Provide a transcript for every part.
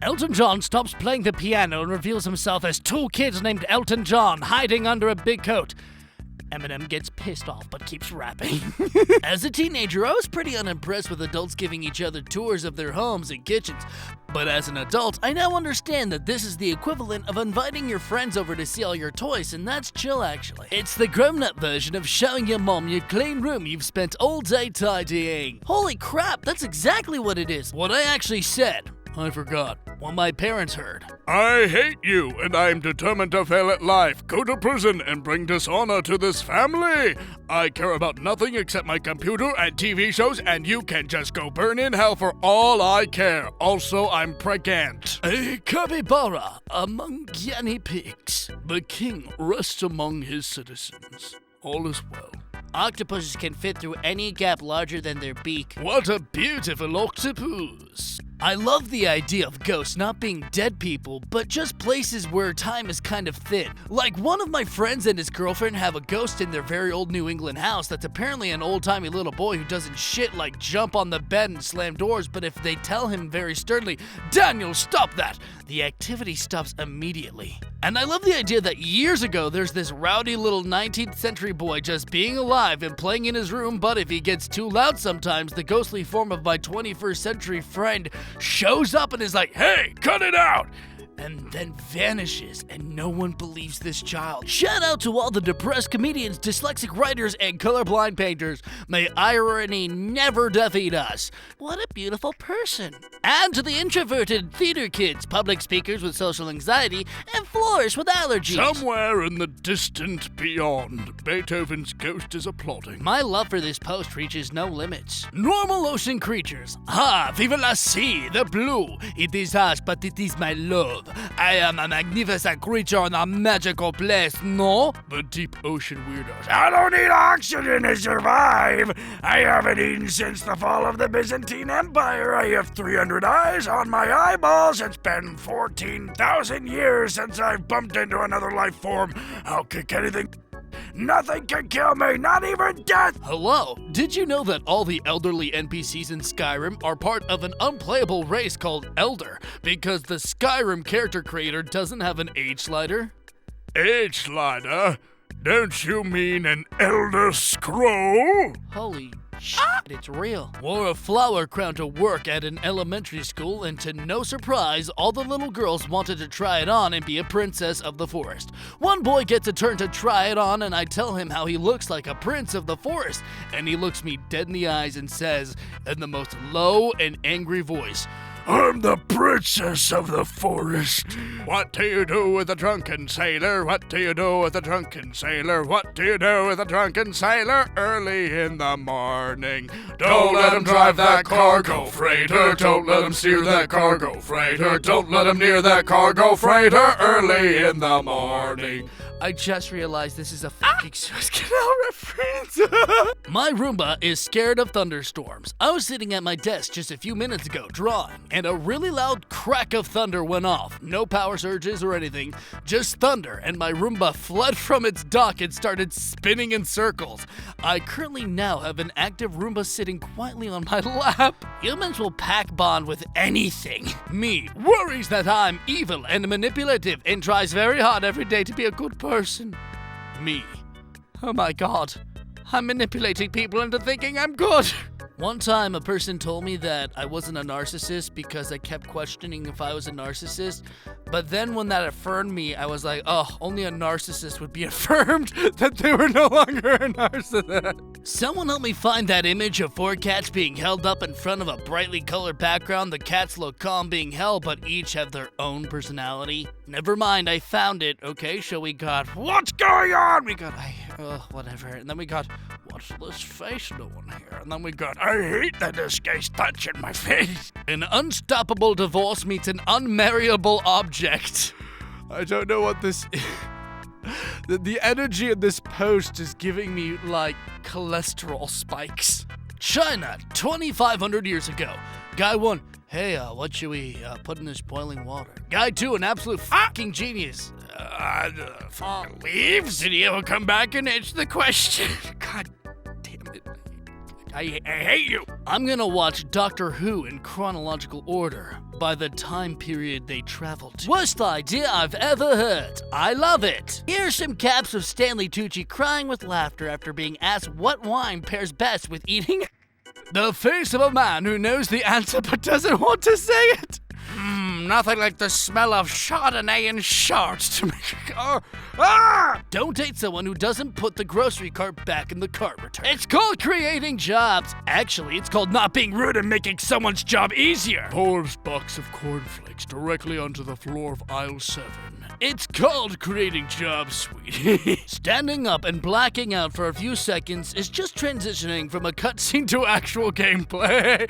Elton John stops playing the piano and reveals himself as two kids named Elton John hiding under a big coat. Eminem gets pissed off but keeps rapping. As a teenager, I was pretty unimpressed with adults giving each other tours of their homes and kitchens. But as an adult, I now understand that this is the equivalent of inviting your friends over to see all your toys, and that's chill actually. It's the grown-up version of showing your mom your clean room you've spent all day tidying. Holy crap, that's exactly what it is. What I actually said. I forgot. What my parents heard. I hate you, and I am determined to fail at life, go to prison, and bring dishonor to this family. I care about nothing except my computer and TV shows, and you can just go burn in hell for all I care. Also, I'm pregnant. A capybara among guinea pigs. The king rests among his citizens. All is well. Octopuses can fit through any gap larger than their beak. What a beautiful octopus! I love the idea of ghosts not being dead people, but just places where time is kind of thin. Like one of my friends and his girlfriend have a ghost in their very old New England house that's apparently an old-timey little boy who doesn't shit like jump on the bed and slam doors, but if they tell him very sternly, "Daniel, stop that!" the activity stops immediately. And I love the idea that years ago there's this rowdy little 19th century boy just being alive and playing in his room, but if he gets too loud sometimes, the ghostly form of my 21st century friend shows up and is like, "Hey, cut it out!" and then vanishes, and no one believes this child. Shout out to all the depressed comedians, dyslexic writers, and colorblind painters. May irony never defeat us. What a beautiful person. And to the introverted theater kids, public speakers with social anxiety, and florists with allergies. Somewhere in the distant beyond, Beethoven's ghost is applauding. My love for this post reaches no limits. Normal ocean creatures. Ah, vive la sea, the blue. It is harsh, but it is my love. I am a magnificent creature in a magical place, no? The deep ocean weirdos. I don't need oxygen to survive. I haven't eaten since the fall of the Byzantine Empire. I have 300 eyes on my eyeballs. It's been 14,000 years since I've bumped into another life form. I'll kick anything. Nothing can kill me, not even death! Hello, did you know that all the elderly NPCs in Skyrim are part of an unplayable race called Elder, because the Skyrim character creator doesn't have an age slider? Age slider? Don't you mean an Elder Scroll? Holy shit, it's real. Wore a flower crown to work at an elementary school, and to no surprise, all the little girls wanted to try it on and be a princess of the forest. One boy gets a turn to try it on, and I tell him how he looks like a prince of the forest, and he looks me dead in the eyes and says, in the most low and angry voice, I'm the princess of the forest. What do you do with a drunken sailor? What do you do with a drunken sailor? What do you do with a drunken sailor early in the morning? Don't let him drive that cargo freighter. Don't let him steer that cargo freighter. Don't let him near that cargo freighter early in the morning. I just realized this is a fucking Suez Canal reference. My Roomba is scared of thunderstorms. I was sitting at my desk just a few minutes ago drawing, and a really loud crack of thunder went off. No power surges or anything, just thunder, and my Roomba fled from its dock and started spinning in circles. I currently now have an active Roomba sitting quietly on my lap. Humans will pack bond with anything. Me worries that I'm evil and manipulative and tries very hard every day to be a good person. Me. Oh my god. I'm manipulating people into thinking I'm good. One time, a person told me that I wasn't a narcissist because I kept questioning if I was a narcissist. But then when that affirmed me, I was like, oh, only a narcissist would be affirmed that they were no longer a narcissist. Someone help me find that image of 4 cats being held up in front of a brightly colored background. The cats look calm being held, but each have their own personality. Never mind, I found it. Okay, so we got, what's going on? We got, whatever. And then we got, what's this face doing here? And then we got, I hate that this guy's touching my face. An unstoppable divorce meets an unmarriable object. I don't know what this is. The energy in this post is giving me, like, cholesterol spikes. China, 2,500 years ago. Guy 1, hey, what should we put in this boiling water? Guy 2, an absolute fucking genius. Leaves? Did he ever come back and answer the question? God damn it. I hate you. I'm gonna watch Doctor Who in chronological order by the time period they traveled to. Worst idea I've ever heard. I love it. Here's some caps of Stanley Tucci crying with laughter after being asked what wine pairs best with eating. The face of a man who knows the answer but doesn't want to say it. Nothing like the smell of Chardonnay and shorts to make Don't date someone who doesn't put the grocery cart back in the cart return. It's called creating jobs. Actually, it's called not being rude and making someone's job easier. Pours box of cornflakes directly onto the floor of aisle 7. It's called creating jobs, sweetie. Standing up and blacking out for a few seconds is just transitioning from a cutscene to actual gameplay.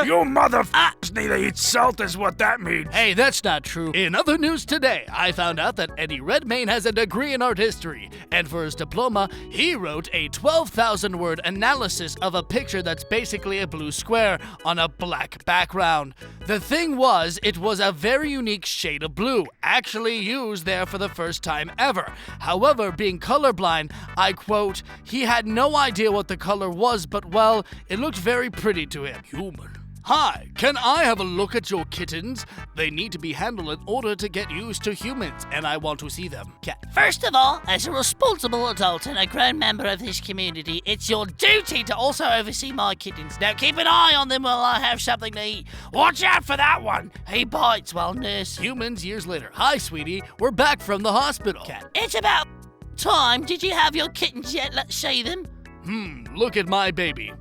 You motherfuckers need to eat salt is what that means. Hey, that's not true. In other news today, I found out that Eddie Redmayne has a degree in art history, and for his diploma, he wrote a 12,000-word analysis of a picture that's basically a blue square on a black background. The thing was, it was a very unique shade of blue, actually used there for the first time ever. However, being colorblind, I quote, he had no idea what the color was, but well, it looked very pretty to him. Human. Hi, can I have a look at your kittens? They need to be handled in order to get used to humans, and I want to see them. Cat. First of all, as a responsible adult and a grown member of this community, it's your duty to also oversee my kittens. Now keep an eye on them while I have something to eat. Watch out for that one. He bites while nursing. Humans years later. Hi, sweetie. We're back from the hospital. Cat. It's about time. Did you have your kittens yet? Let's see them. Look at my baby.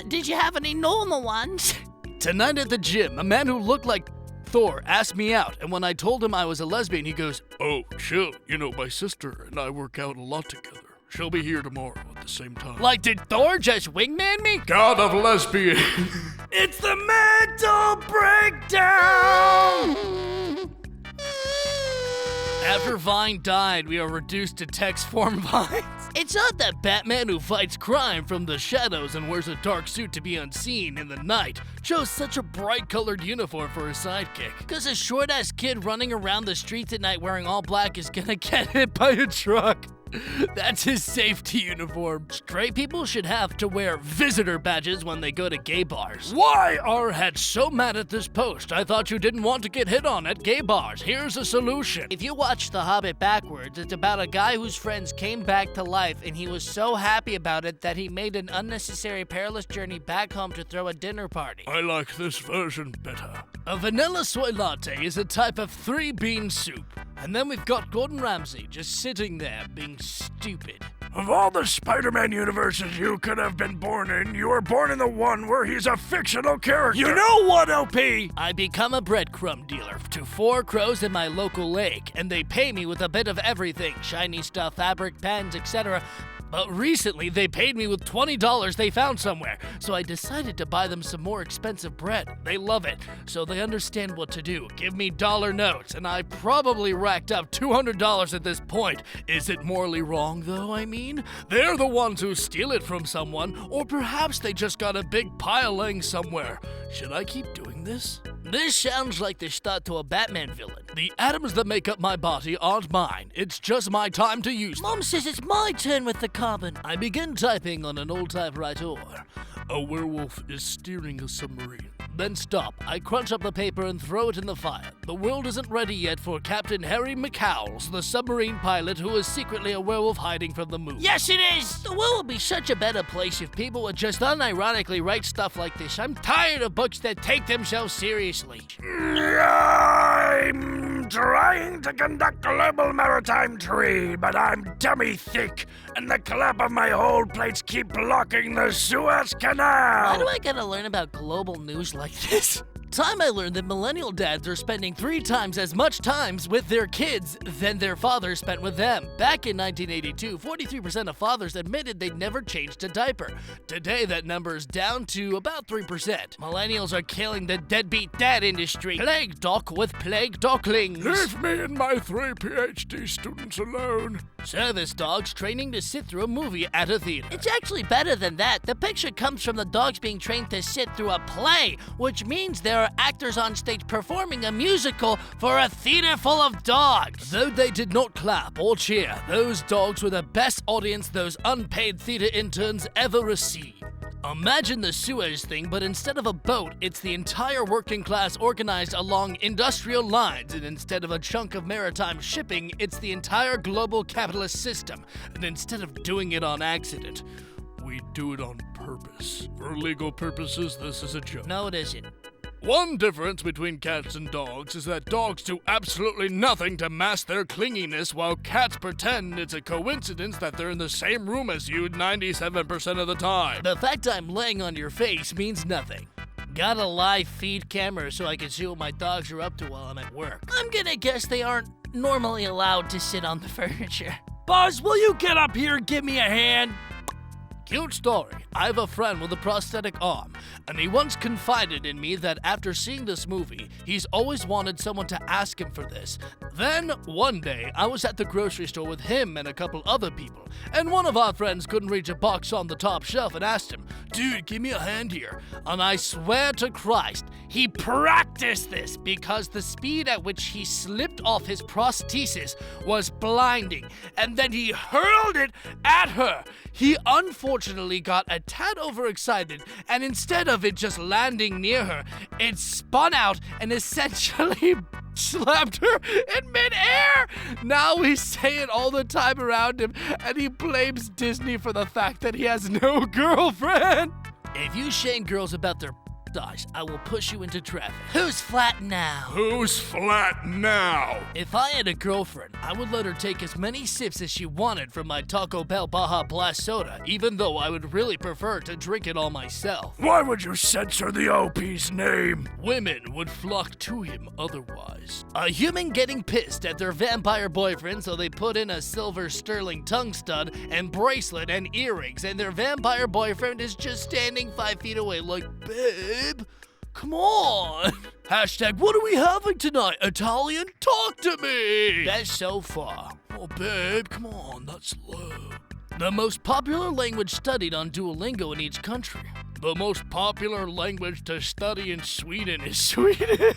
Did you have any normal ones? Tonight at the gym, a man who looked like Thor asked me out, and when I told him I was a lesbian, he goes, Oh, chill. You know, my sister and I work out a lot together. She'll be here tomorrow at the same time. like, did Thor just wingman me? God of lesbian. It's the mental breakdown. After Vine died, we are reduced to text form Vines. It's not that Batman who fights crime from the shadows and wears a dark suit to be unseen in the night chose such a bright-colored uniform for his sidekick. Because a short-ass kid running around the streets at night wearing all black is gonna get hit by a truck. That's his safety uniform. Straight people should have to wear visitor badges when they go to gay bars. Why are heads so mad at this post? I thought you didn't want to get hit on at gay bars. Here's a solution. If you watch The Hobbit backwards, it's about a guy whose friends came back to life, and he was so happy about it that he made an unnecessary perilous journey back home to throw a dinner party. I like this version better. A vanilla soy latte is a type of 3-bean soup. And then we've got Gordon Ramsay just sitting there being stupid. Of all the Spider-Man universes you could have been born in, you were born in the one where he's a fictional character. You know what, LP? I become a breadcrumb dealer to 4 crows in my local lake, and they pay me with a bit of everything, shiny stuff, fabric, pens, etc. But recently, they paid me with $20 they found somewhere, so I decided to buy them some more expensive bread. They love it, so they understand what to do. Give me dollar notes, and I probably racked up $200 at this point. Is it morally wrong, though, I mean? They're the ones who steal it from someone, or perhaps they just got a big pile laying somewhere. Should I keep doing this? This sounds like the start to a Batman villain. The atoms that make up my body aren't mine. It's just my time to use them. Mom says it's my turn with the carbon. I begin typing on an old typewriter. A werewolf is steering a submarine. Then stop. I crunch up the paper and throw it in the fire. The world isn't ready yet for Captain Harry McCowles, the submarine pilot who is secretly a werewolf hiding from the moon. Yes, it is. The world would be such a better place if people would just unironically write stuff like this. I'm tired of books that take themselves seriously. I'm trying to conduct global maritime trade, but I'm dummy thick, and the clap of my hold plates keep blocking the Suez Canal. Why do I gotta learn about global news like this? Time I learned that millennial dads are spending 3 times as much time with their kids than their fathers spent with them. Back in 1982, 43% of fathers admitted they'd never changed a diaper. Today, that number is down to about 3%. Millennials are killing the deadbeat dad industry. Plague doc with plague docklings. Leave me and my 3 PhD students alone. Service dogs training to sit through a movie at a theater. It's actually better than that. The picture comes from the dogs being trained to sit through a play, which means there there are actors on stage performing a musical for a theater full of dogs. Though they did not clap or cheer, those dogs were the best audience those unpaid theater interns ever received. Imagine the Suez thing, but instead of a boat, it's the entire working class organized along industrial lines, and instead of a chunk of maritime shipping, it's the entire global capitalist system, and instead of doing it on accident, we do it on purpose. For legal purposes, this is a joke. No, it isn't. One difference between cats and dogs is that dogs do absolutely nothing to mask their clinginess, while cats pretend it's a coincidence that they're in the same room as you 97% of the time. The fact I'm laying on your face means nothing. Got a live feed camera so I can see what my dogs are up to while I'm at work. I'm gonna guess they aren't normally allowed to sit on the furniture. Buzz, will you get up here and give me a hand? Cute story. I have a friend with a prosthetic arm, and he once confided in me that after seeing this movie, he's always wanted someone to ask him for this. Then, one day, I was at the grocery store with him and a couple other people, and one of our friends couldn't reach a box on the top shelf and asked him, "Dude, give me a hand here." And I swear to Christ, he practiced this because the speed at which he slipped off his prosthesis was blinding, and then he hurled it at her. He unfortunately got a tad overexcited, and instead of it just landing near her, it spun out and essentially slapped her in midair. Now we say it all the time around him, and he blames Disney for the fact that he has no girlfriend. If you shame girls about their size, I will push you into traffic. Who's flat now? Who's flat now? If I had a girlfriend, I would let her take as many sips as she wanted from my Taco Bell Baja Blast soda, even though I would really prefer to drink it all myself. Why would you censor the OP's name? Women would flock to him otherwise. A human getting pissed at their vampire boyfriend, so they put in a silver sterling tongue stud and bracelet and earrings, and their vampire boyfriend is just standing 5 feet away like, "Babe, come on." Hashtag, "What are we having tonight? Italian? Talk to me." That's so far. "Oh, babe, come on, that's low." The most popular language studied on Duolingo in each country. The most popular language to study in Sweden is Sweden.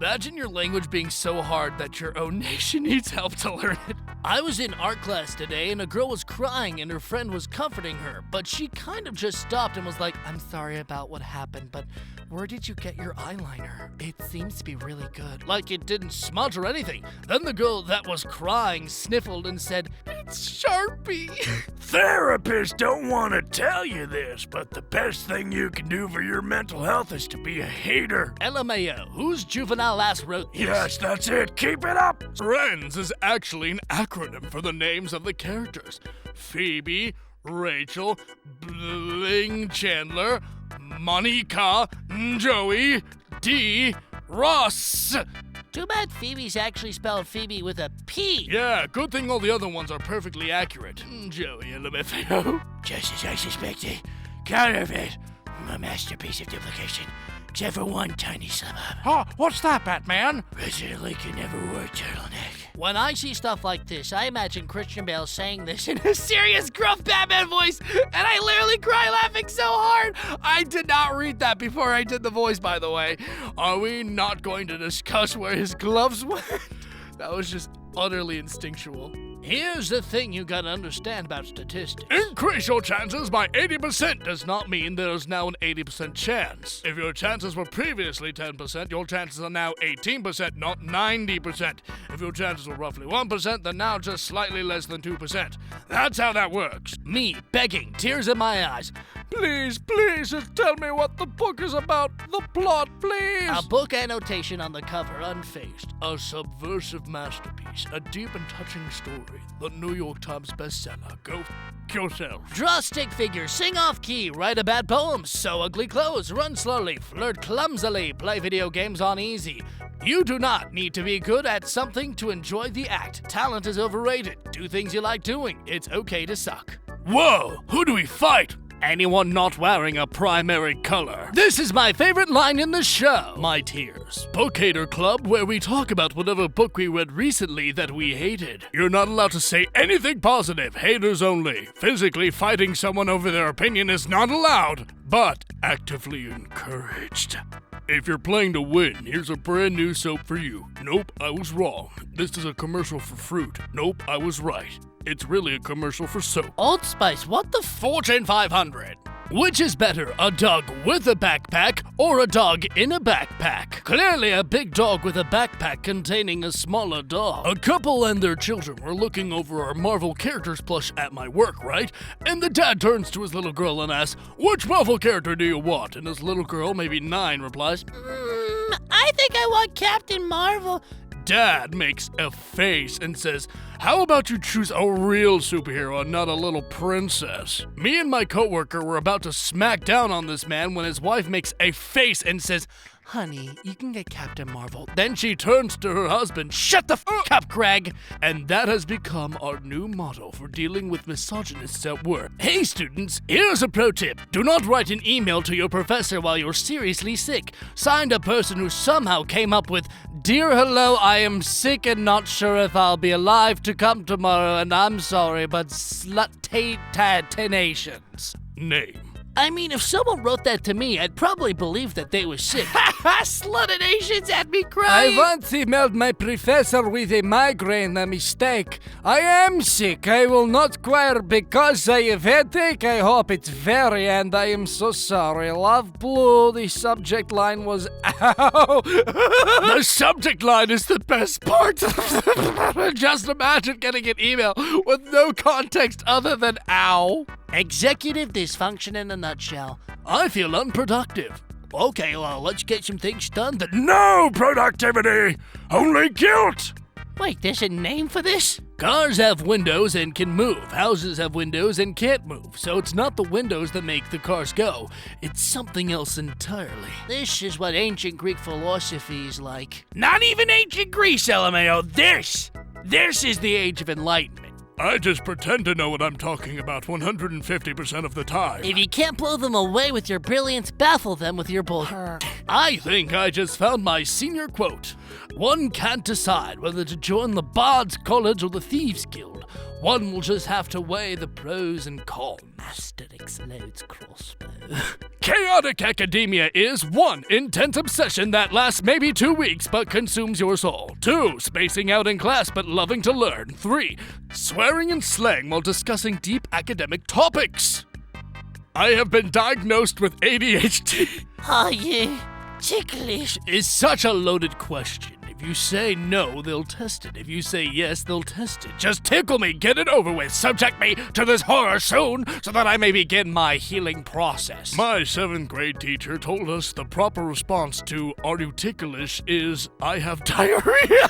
Imagine your language being so hard that your own nation needs help to learn it. I was in art class today and a girl was crying and her friend was comforting her, but she kind of just stopped and was like, "I'm sorry about what happened, but where did you get your eyeliner? It seems to be really good." Like it didn't smudge or anything. Then the girl that was crying sniffled and said, "It's Sharpie." Therapists don't want to tell you this, but the best thing you can do for your mental health is to be a hater. LMAO, whose juvenile ass wrote this? Yes, that's it. Keep it up. Friends is actually an acronym for the names of the characters. Phoebe, Rachel, Bling Chandler, Monica, Joey, Dee, Ross. Too bad Phoebe's actually spelled Phoebe with a P. Yeah, good thing all the other ones are perfectly accurate. Joey LMFAO. Just as I suspected. Counterfeit. A masterpiece of duplication. Except for one tiny slip-up. Oh, what's that, Batman? President Lincoln never wore a turtleneck. When I see stuff like this, I imagine Christian Bale saying this in a serious, gruff Batman voice, and I literally cry laughing so hard. I did not read that before I did the voice, by the way. Are we not going to discuss where his gloves went? That was just utterly instinctual. Here's the thing you gotta understand about statistics. Increase your chances by 80% does not mean there's now an 80% chance. If your chances were previously 10%, your chances are now 18%, not 90%. If your chances were roughly 1%, they're now just slightly less than 2%. That's how that works. Me begging, tears in my eyes. "Please, please, just tell me what the book is about. The plot, please." A book annotation on the cover, unfazed. A subversive masterpiece, a deep and touching story. The New York Times bestseller. Go f*** yourself. Draw stick figures, sing off key, write a bad poem, sew ugly clothes, run slowly, flirt clumsily, play video games on easy. You do not need to be good at something to enjoy the act. Talent is overrated. Do things you like doing. It's okay to suck. Whoa, who do we fight? Anyone not wearing a primary color. This is my favorite line in the show. My tears. Book Hater Club, where we talk about whatever book we read recently that we hated. You're not allowed to say anything positive. Haters only. Physically fighting someone over their opinion is not allowed, but actively encouraged. If you're playing to win, here's a brand new soap for you. Nope, I was wrong. This is a commercial for fruit. Nope, I was right. It's really a commercial for soap. Old Spice, what the Fortune 500. Which is better, a dog with a backpack or a dog in a backpack? Clearly a big dog with a backpack containing a smaller dog. A couple and their children were looking over our Marvel characters plush at my work, right? And the dad turns to his little girl and asks, "Which Marvel character do you want?" And his little girl, maybe 9, replies, I think I want Captain Marvel. Dad makes a face and says, "How about you choose a real superhero and not a little princess?" Me and my coworker were about to smack down on this man when his wife makes a face and says, "Honey, you can get Captain Marvel." Then she turns to her husband, "Shut the f*** up, Craig!" And that has become our new motto for dealing with misogynists at work. Hey students, here's a pro tip. Do not write an email to your professor while you're seriously sick. Signed a person who somehow came up with, "Dear hello, I am sick and not sure if I'll be alive to come tomorrow, and I'm sorry, but slut-tenations." Name. I mean, if someone wrote that to me, I'd probably believe that they were sick. Slutinations had me crying. I once emailed my professor with a migraine, a mistake. I am sick. I will not choir because I have headache. I hope it's very, and I am so sorry. Love Blue, the subject line was ow. The subject line is the best part. Just imagine getting an email with no context other than ow. Executive dysfunction in a nutshell. I feel unproductive. Okay, well, let's get some things done that No productivity, only guilt. Wait, there's a name for this? Cars have windows and can move. Houses have windows and can't move. So it's not the windows that make the cars go. It's something else entirely. This is what ancient Greek philosophy is like. Not even ancient Greece, LMAO. This is the age of enlightenment. I just pretend to know what I'm talking about 150% of the time. If you can't blow them away with your brilliance, baffle them with your bullshit. I think I just found my senior quote. One can't decide whether to join the Bard's College or the Thieves Guild. One will just have to weigh the pros and cons. Asterix loads crossbow. Chaotic academia is 1. Intense obsession that lasts maybe 2 weeks but consumes your soul. 2. Spacing out in class but loving to learn. 3. Swearing and slang while discussing deep academic topics. I have been diagnosed with ADHD. Are you ticklish? Is such a loaded question. If you say no, they'll test it. If you say yes, they'll test it. Just tickle me, get it over with. Subject me to this horror soon so that I may begin my healing process. My 7th grade teacher told us the proper response to "Are you ticklish?" is "I have diarrhea."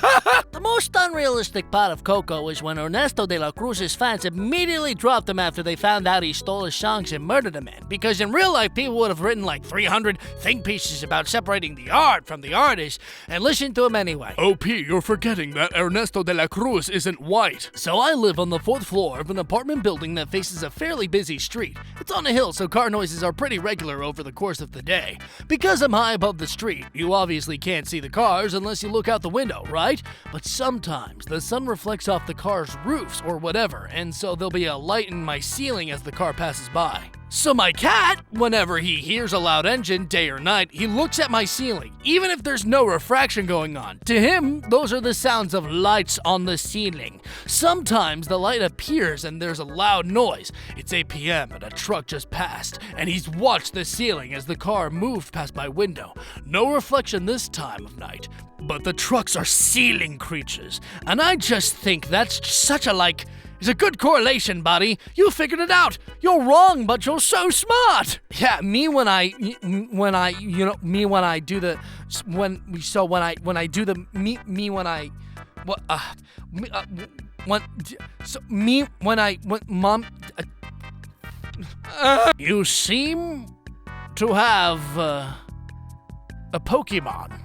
The most unrealistic part of Coco is when Ernesto de la Cruz's fans immediately dropped him after they found out he stole his songs and murdered a man. Because in real life, people would have written like 300 think pieces about separating the art from the artist and listened to him anyway. OP, you're forgetting that Ernesto de la Cruz isn't white. So I live on the 4th floor of an apartment building that faces a fairly busy street. It's on a hill, so car noises are pretty regular over the course of the day. Because I'm high above the street, you obviously can't see the cars unless you look out the window, right? But sometimes the sun reflects off the car's roofs or whatever, and so there'll be a light in my ceiling as the car passes by. So my cat, whenever he hears a loud engine, day or night, he looks at my ceiling, even if there's no refraction going on. To him, those are the sounds of lights on the ceiling. Sometimes the light appears and there's a loud noise. It's 8 p.m. and a truck just passed, and he's watched the ceiling as the car moved past my window. No reflection this time of night, but the trucks are ceiling creatures, and I just think that's such a It's a good correlation, buddy. You figured it out. You're wrong, but you're so smart. Yeah, when I do the You seem to have a Pokemon.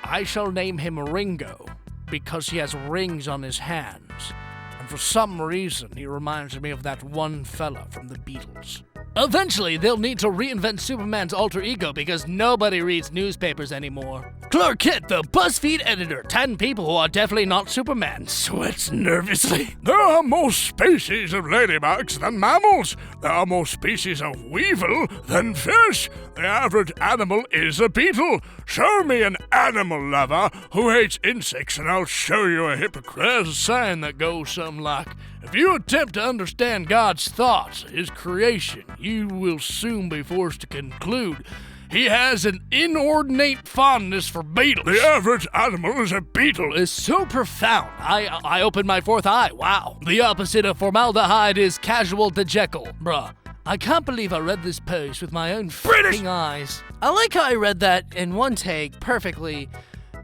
I shall name him Ringo because he has rings on his hands. And for some reason, he reminds me of that one fella from the Beatles. Eventually, they'll need to reinvent Superman's alter ego because nobody reads newspapers anymore. Clark Kent, the BuzzFeed editor, 10 people who are definitely not Superman, sweats nervously. There are more species of ladybugs than mammals. There are more species of weevil than fish. The average animal is a beetle. Show me an animal lover who hates insects and I'll show you a hypocrite. There's a saying that goes something like, if you attempt to understand God's thoughts, his creation, you will soon be forced to conclude he has an inordinate fondness for beetles. The average animal is a beetle. Is so profound. I opened my fourth eye. Wow. The opposite of formaldehyde is casual dejekyll. Bruh, I can't believe I read this post with my own freaking eyes. I like how I read that in one take perfectly.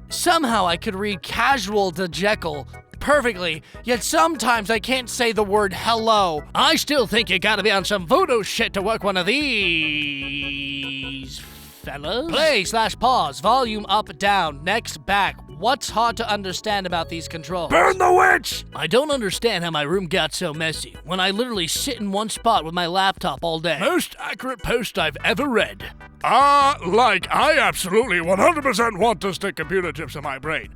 Somehow I could read casual dejekyll perfectly, yet sometimes I can't say the word hello. I still think you gotta be on some voodoo shit to work one of these fellas. Play/pause, volume up, down, next, back. What's hard to understand about these controls? Burn the witch! I don't understand how my room got so messy when I literally sit in one spot with my laptop all day. Most accurate post I've ever read. I absolutely 100% want to stick computer chips in my brain.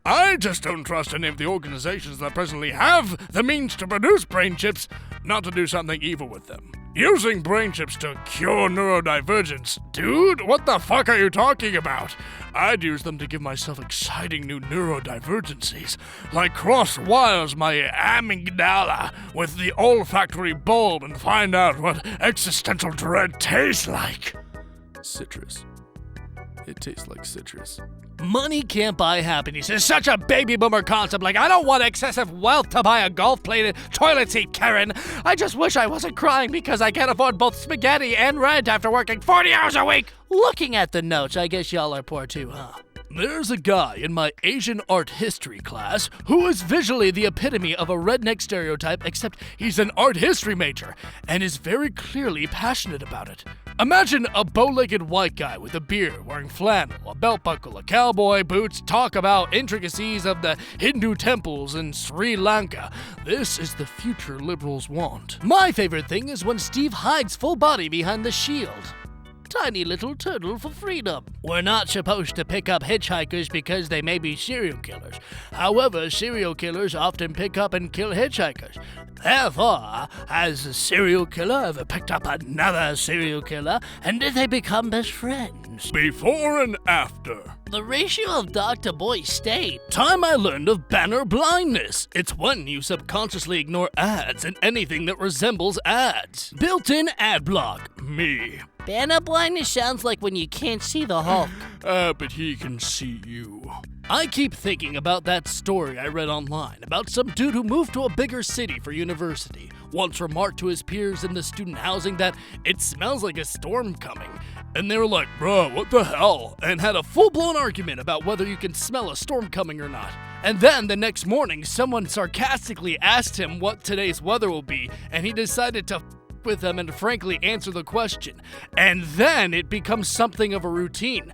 I just don't trust any of the organizations that presently have the means to produce brain chips not to do something evil with them. Using brain chips to cure neurodivergence. Dude, what the fuck are you talking about? I'd use them to give myself exciting new neurodivergencies, like cross wires my amygdala with the olfactory bulb and find out what existential dread tastes like. Citrus. It tastes like citrus. Money can't buy happiness. It's such a baby boomer concept. Like, I don't want excessive wealth to buy a golf-plated toilet seat, Karen. I just wish I wasn't crying because I can't afford both spaghetti and rent after working 40 hours a week. Looking at the notes, I guess y'all are poor too, huh? There's a guy in my Asian art history class who is visually the epitome of a redneck stereotype, except he's an art history major and is very clearly passionate about it. Imagine a bow-legged white guy with a beard, wearing flannel, a belt buckle, a cowboy boots, talk about intricacies of the Hindu temples in Sri Lanka. This is the future liberals want. My favorite thing is when Steve hides full body behind the shield. Tiny little turtle for freedom. We're not supposed to pick up hitchhikers because they may be serial killers. However, serial killers often pick up and kill hitchhikers. Therefore, has a serial killer ever picked up another serial killer, and did they become best friends? Before and after. The ratio of dog to boy stayed. Time I learned of banner blindness. It's when you subconsciously ignore ads and anything that resembles ads. Built-in ad block. Me. Banner blindness sounds like when you can't see the Hulk. But he can see you. I keep thinking about that story I read online about some dude who moved to a bigger city for university. Once remarked to his peers in the student housing that it smells like a storm coming. And they were like, bro, what the hell? And had a full-blown argument about whether you can smell a storm coming or not. And then the next morning, someone sarcastically asked him what today's weather will be, and he decided to with them and frankly answer the question. And then it becomes something of a routine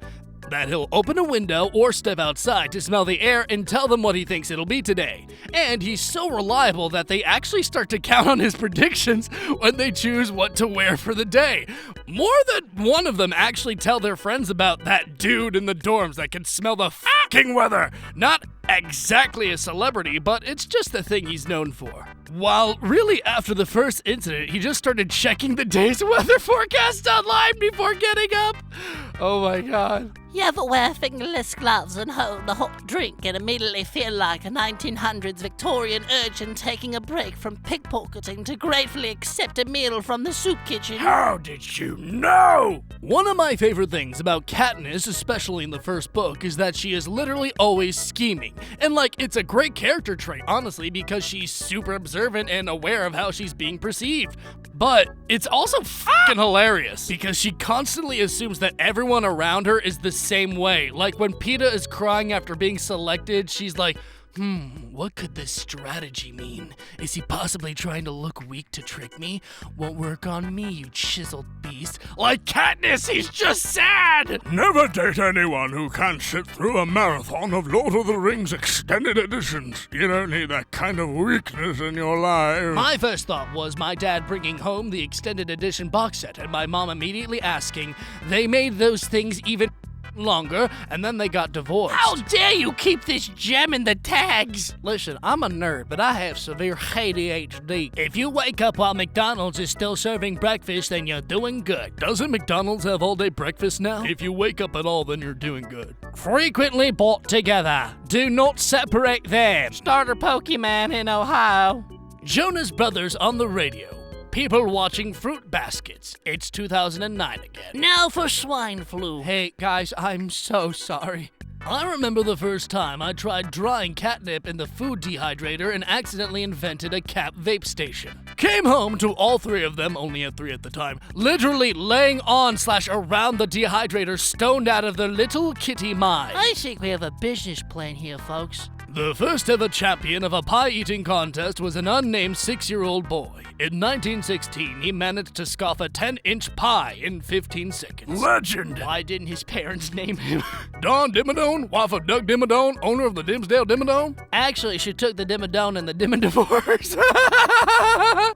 that he'll open a window or step outside to smell the air and tell them what he thinks it'll be today. And he's so reliable that they actually start to count on his predictions when they choose what to wear for the day. More than one of them actually tell their friends about that dude in the dorms that can smell the fucking weather. Not exactly a celebrity, but it's just the thing he's known for. While really after the first incident, he just started checking the day's weather forecast online before getting up. Oh my god. You ever wear fingerless gloves and hold the hot drink and immediately feel like a 1900s Victorian urchin taking a break from pickpocketing to gratefully accept a meal from the soup kitchen? How did you know? One of my favorite things about Katniss, especially in the first book, is that she is literally always scheming. And like, it's a great character trait, honestly, because she's super observant and aware of how she's being perceived. But it's also fucking hilarious because she constantly assumes that everyone around her is the same way. Like when Peeta is crying after being selected, she's like, What could this strategy mean? Is he possibly trying to look weak to trick me? Won't work on me, you chiseled beast. Like Katniss, he's just sad! Never date anyone who can't sit through a marathon of Lord of the Rings extended editions. You don't need that kind of weakness in your life. My first thought was my dad bringing home the extended edition box set and my mom immediately asking, they made those things even longer, and then they got divorced. How dare you keep this gem in the tags? Listen, I'm a nerd, but I have severe ADHD. If you wake up while McDonald's is still serving breakfast, then you're doing good. Doesn't McDonald's have all-day breakfast now? If you wake up at all, then you're doing good. Frequently bought together. Do not separate them. Starter Pokemon in Ohio. Jonas Brothers on the radio. People watching fruit baskets. It's 2009 again. Now for swine flu. Hey, guys, I'm so sorry. I remember the first time I tried drying catnip in the food dehydrator and accidentally invented a cap vape station. Came home to all three of them, only at 3 at the time, literally laying on/around the dehydrator, stoned out of their little kitty mind. I think we have a business plan here, folks. The first ever champion of a pie-eating contest was an unnamed 6-year-old boy. In 1916, he managed to scoff a 10-inch pie in 15 seconds. Legend! Why didn't his parents name him? Don Dimmadome, wife of Doug Dimmadome, owner of the Dimsdale Dimmadome? Actually, she took the Dimmadome and the Dimmadivorce.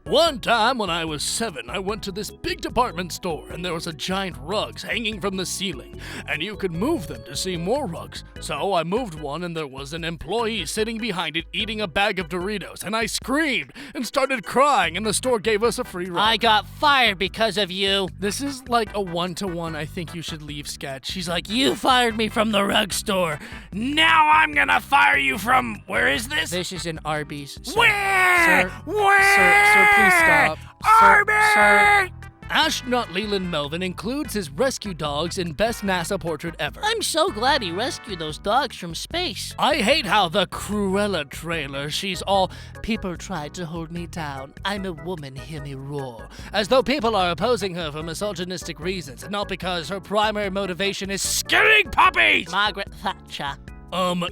One time when I was 7, I went to this big department store and there was a giant rugs hanging from the ceiling, and you could move them to see more rugs. So I moved one and there was an employee sitting behind it eating a bag of Doritos, and I screamed and started crying, and the store gave us a free rug. I got fired because of you. This is like a 1-to-1 I think you should leave sketch. She's like, You fired me from the rug store. Now I'm gonna fire you from, where is this? this is an Arby's. Where? Sir, please stop. Arby! Astronaut Leland Melvin includes his rescue dogs in Best NASA Portrait Ever. I'm so glad he rescued those dogs from space. I hate how the Cruella trailer, she's all, people tried to hold me down. I'm a woman, hear me roar. As though people are opposing her for misogynistic reasons, and not because her primary motivation is skinning puppies! Margaret Thatcher.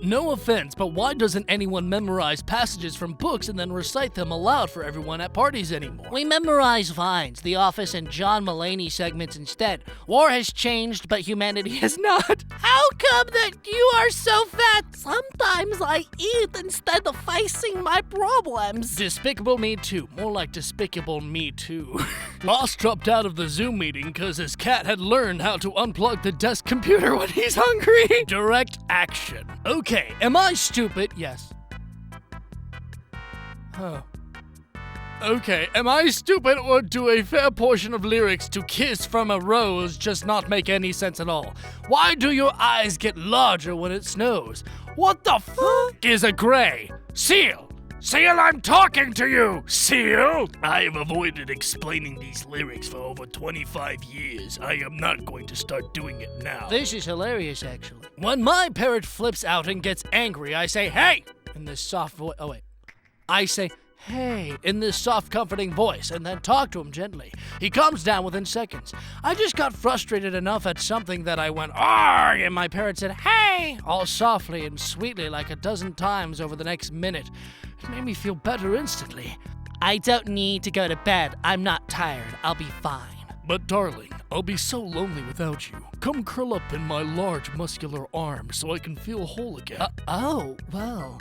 No offense, but why doesn't anyone memorize passages from books and then recite them aloud for everyone at parties anymore? We memorize Vines, The Office, and John Mulaney segments instead. War has changed, but humanity has not. How come that you are so fat? Sometimes I eat instead of facing my problems. Despicable Me Too. More like Despicable Me Too. Ross dropped out of the Zoom meeting because his cat had learned how to unplug the desk computer when he's hungry. Direct action. Okay, am I stupid? Yes. Oh. Okay, am I stupid, or do a fair portion of lyrics to Kiss from a Rose just not make any sense at all? Why do your eyes get larger when it snows? What the fuck is a gray seal? Seal, I'm talking to you! Seal! I have avoided explaining these lyrics for over 25 years. I am not going to start doing it now. This is hilarious, actually. When my parrot flips out and gets angry, I say, hey! In this soft voice. Oh, wait. I say, hey, in this soft, comforting voice, and then talk to him gently. He calms down within seconds. I just got frustrated enough at something that I went, argh, and my parrot said, hey, all softly and sweetly like a dozen times over the next minute. It made me feel better instantly. I don't need to go to bed. I'm not tired. I'll be fine. But darling, I'll be so lonely without you. Come curl up in my large muscular arms so I can feel whole again. Oh, well.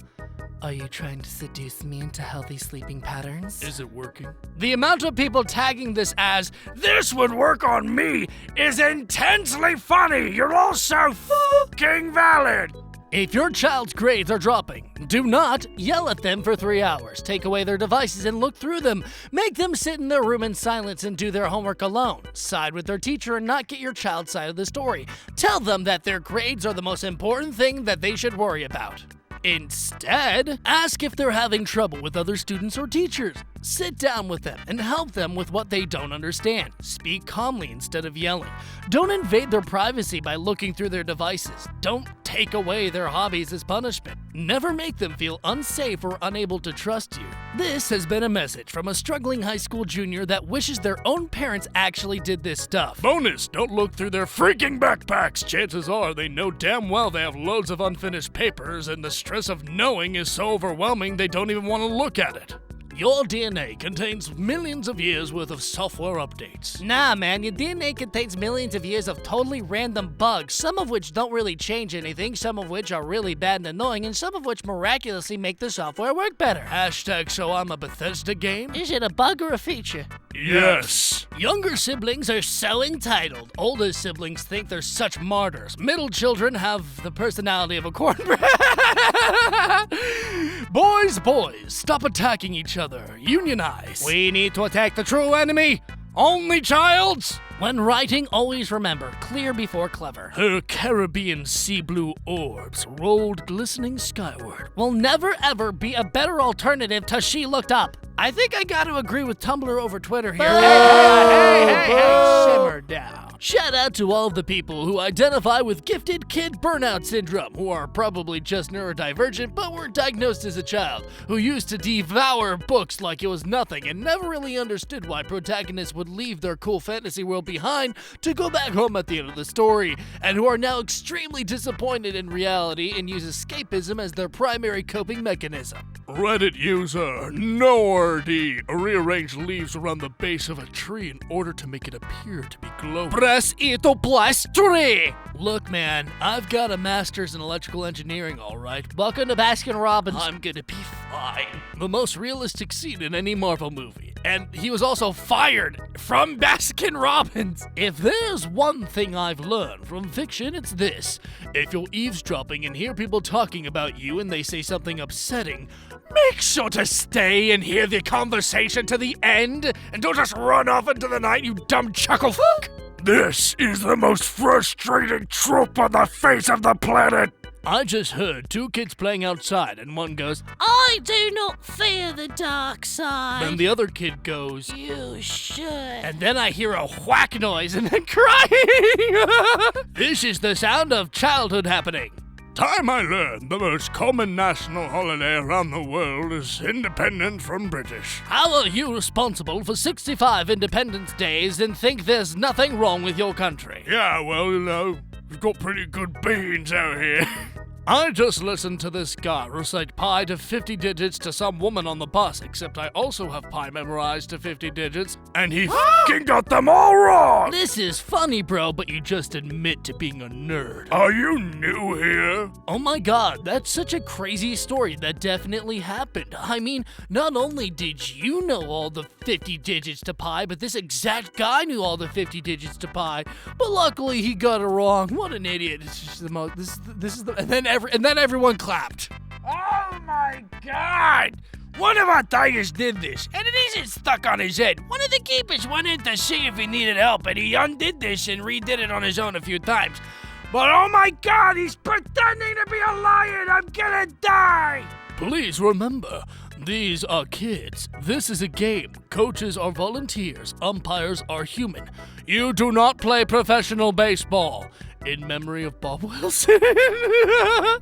Are you trying to seduce me into healthy sleeping patterns? Is it working? The amount of people tagging this as, This would work on me is intensely funny. You're all so fucking valid. if your child's grades are dropping, do not yell at them for 3 hours. Take away their devices and look through them. Make them sit in their room in silence and do their homework alone. Side with their teacher and not get your child's side of the story. Tell them that their grades are the most important thing that they should worry about. Instead, ask if they're having trouble with other students or teachers. Sit down with them and help them with what they don't understand. Speak calmly instead of yelling. Don't invade their privacy by looking through their devices. Don't take away their hobbies as punishment. Never make them feel unsafe or unable to trust you. This has been a message from a struggling high school junior that wishes their own parents actually did this stuff. Bonus, don't look through their freaking backpacks. Chances are they know damn well they have loads of unfinished papers, and the stress of knowing is so overwhelming they don't even want to look at it. Your DNA contains millions of years worth of software updates. Nah, man, your DNA contains millions of years of totally random bugs, some of which don't really change anything, some of which are really bad and annoying, and some of which miraculously make the software work better. Hashtag so I'm a Bethesda game? Is it a bug or a feature? Yes. Younger siblings are so entitled. Older siblings think they're such martyrs. Middle children have the personality of a cornbread. Boys, stop attacking each other. Unionize. We need to attack the true enemy. Only childs. When writing, always remember, clear before clever. Her Caribbean sea blue orbs rolled glistening skyward. Will never ever be a better alternative to She Looked Up. I think I gotta agree with Tumblr over Twitter here. Hey, simmer down. Shout out to all of the people who identify with gifted kid burnout syndrome, who are probably just neurodivergent but were diagnosed as a child, who used to devour books like it was nothing and never really understood why protagonists would leave their cool fantasy world behind to go back home at the end of the story, and who are now extremely disappointed in reality and use escapism as their primary coping mechanism. Reddit user Nordy rearranged leaves around the base of a tree in order to make it appear to be glowing. Press it to plus 3. Look, man, I've got a master's in electrical engineering, all right. Welcome to Baskin Robbins. I'm gonna be fine. The most realistic scene in any Marvel movie. And he was also fired from Baskin Robbins. If there's one thing I've learned from fiction, it's this. If you're eavesdropping and hear people talking about you and they say something upsetting, make sure to stay and hear the conversation to the end, and don't just run off into the night, you dumb chuckle fuck. This is the most frustrating trope on the face of the planet. I just heard 2 kids playing outside, and one goes, I do not fear the dark side. and the other kid goes, You should. and then I hear a whack noise and then crying. This is the sound of childhood happening. Time I learned the most common national holiday around the world is independent from British. How are you responsible for 65 Independence Days and think there's nothing wrong with your country? Yeah, well, you know, we've got pretty good beans out here. I just listened to this guy recite pi to 50 digits to some woman on the bus, except I also have pi memorized to 50 digits, and he Fucking got them all wrong. This is funny, bro, but you just admit to being a nerd. Are you new here? Oh my god, that's such a crazy story that definitely happened. I mean, not only did you know all the 50 digits to pi, but this exact guy knew all the 50 digits to pi. But luckily he got it wrong. What an idiot. It's just the most, this is the, and then everyone clapped. Oh my god! One of our tigers did this, and it isn't stuck on his head. One of the keepers went in to see if he needed help, and he undid this and redid it on his own a few times. But oh my god, he's pretending to be a lion! I'm gonna die! Please remember, these are kids. This is a game. Coaches are volunteers. Umpires are human. You do not play professional baseball. In memory of Bob Wilson.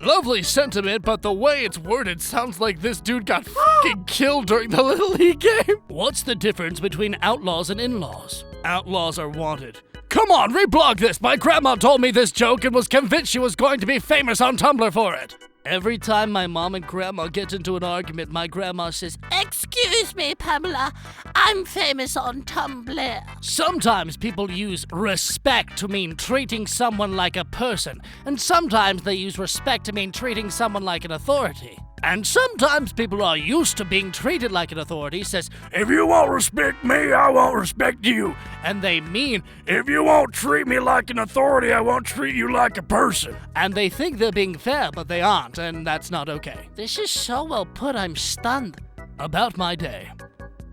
Lovely sentiment, but the way it's worded sounds like this dude got fucking killed during the Little League game. What's the difference between outlaws and in-laws? Outlaws are wanted. Come on, reblog this! My grandma told me this joke and was convinced she was going to be famous on Tumblr for it. Every time my mom and grandma get into an argument, my grandma says, Excuse me, Pamela. I'm famous on Tumblr. sometimes people use respect to mean treating someone like a person, and sometimes they use respect to mean treating someone like an authority. And sometimes people are used to being treated like an authority, says, If you won't respect me, I won't respect you. and they mean, If you won't treat me like an authority, I won't treat you like a person. and they think they're being fair, but they aren't, and that's not okay. This is so well put, I'm stunned. About my day.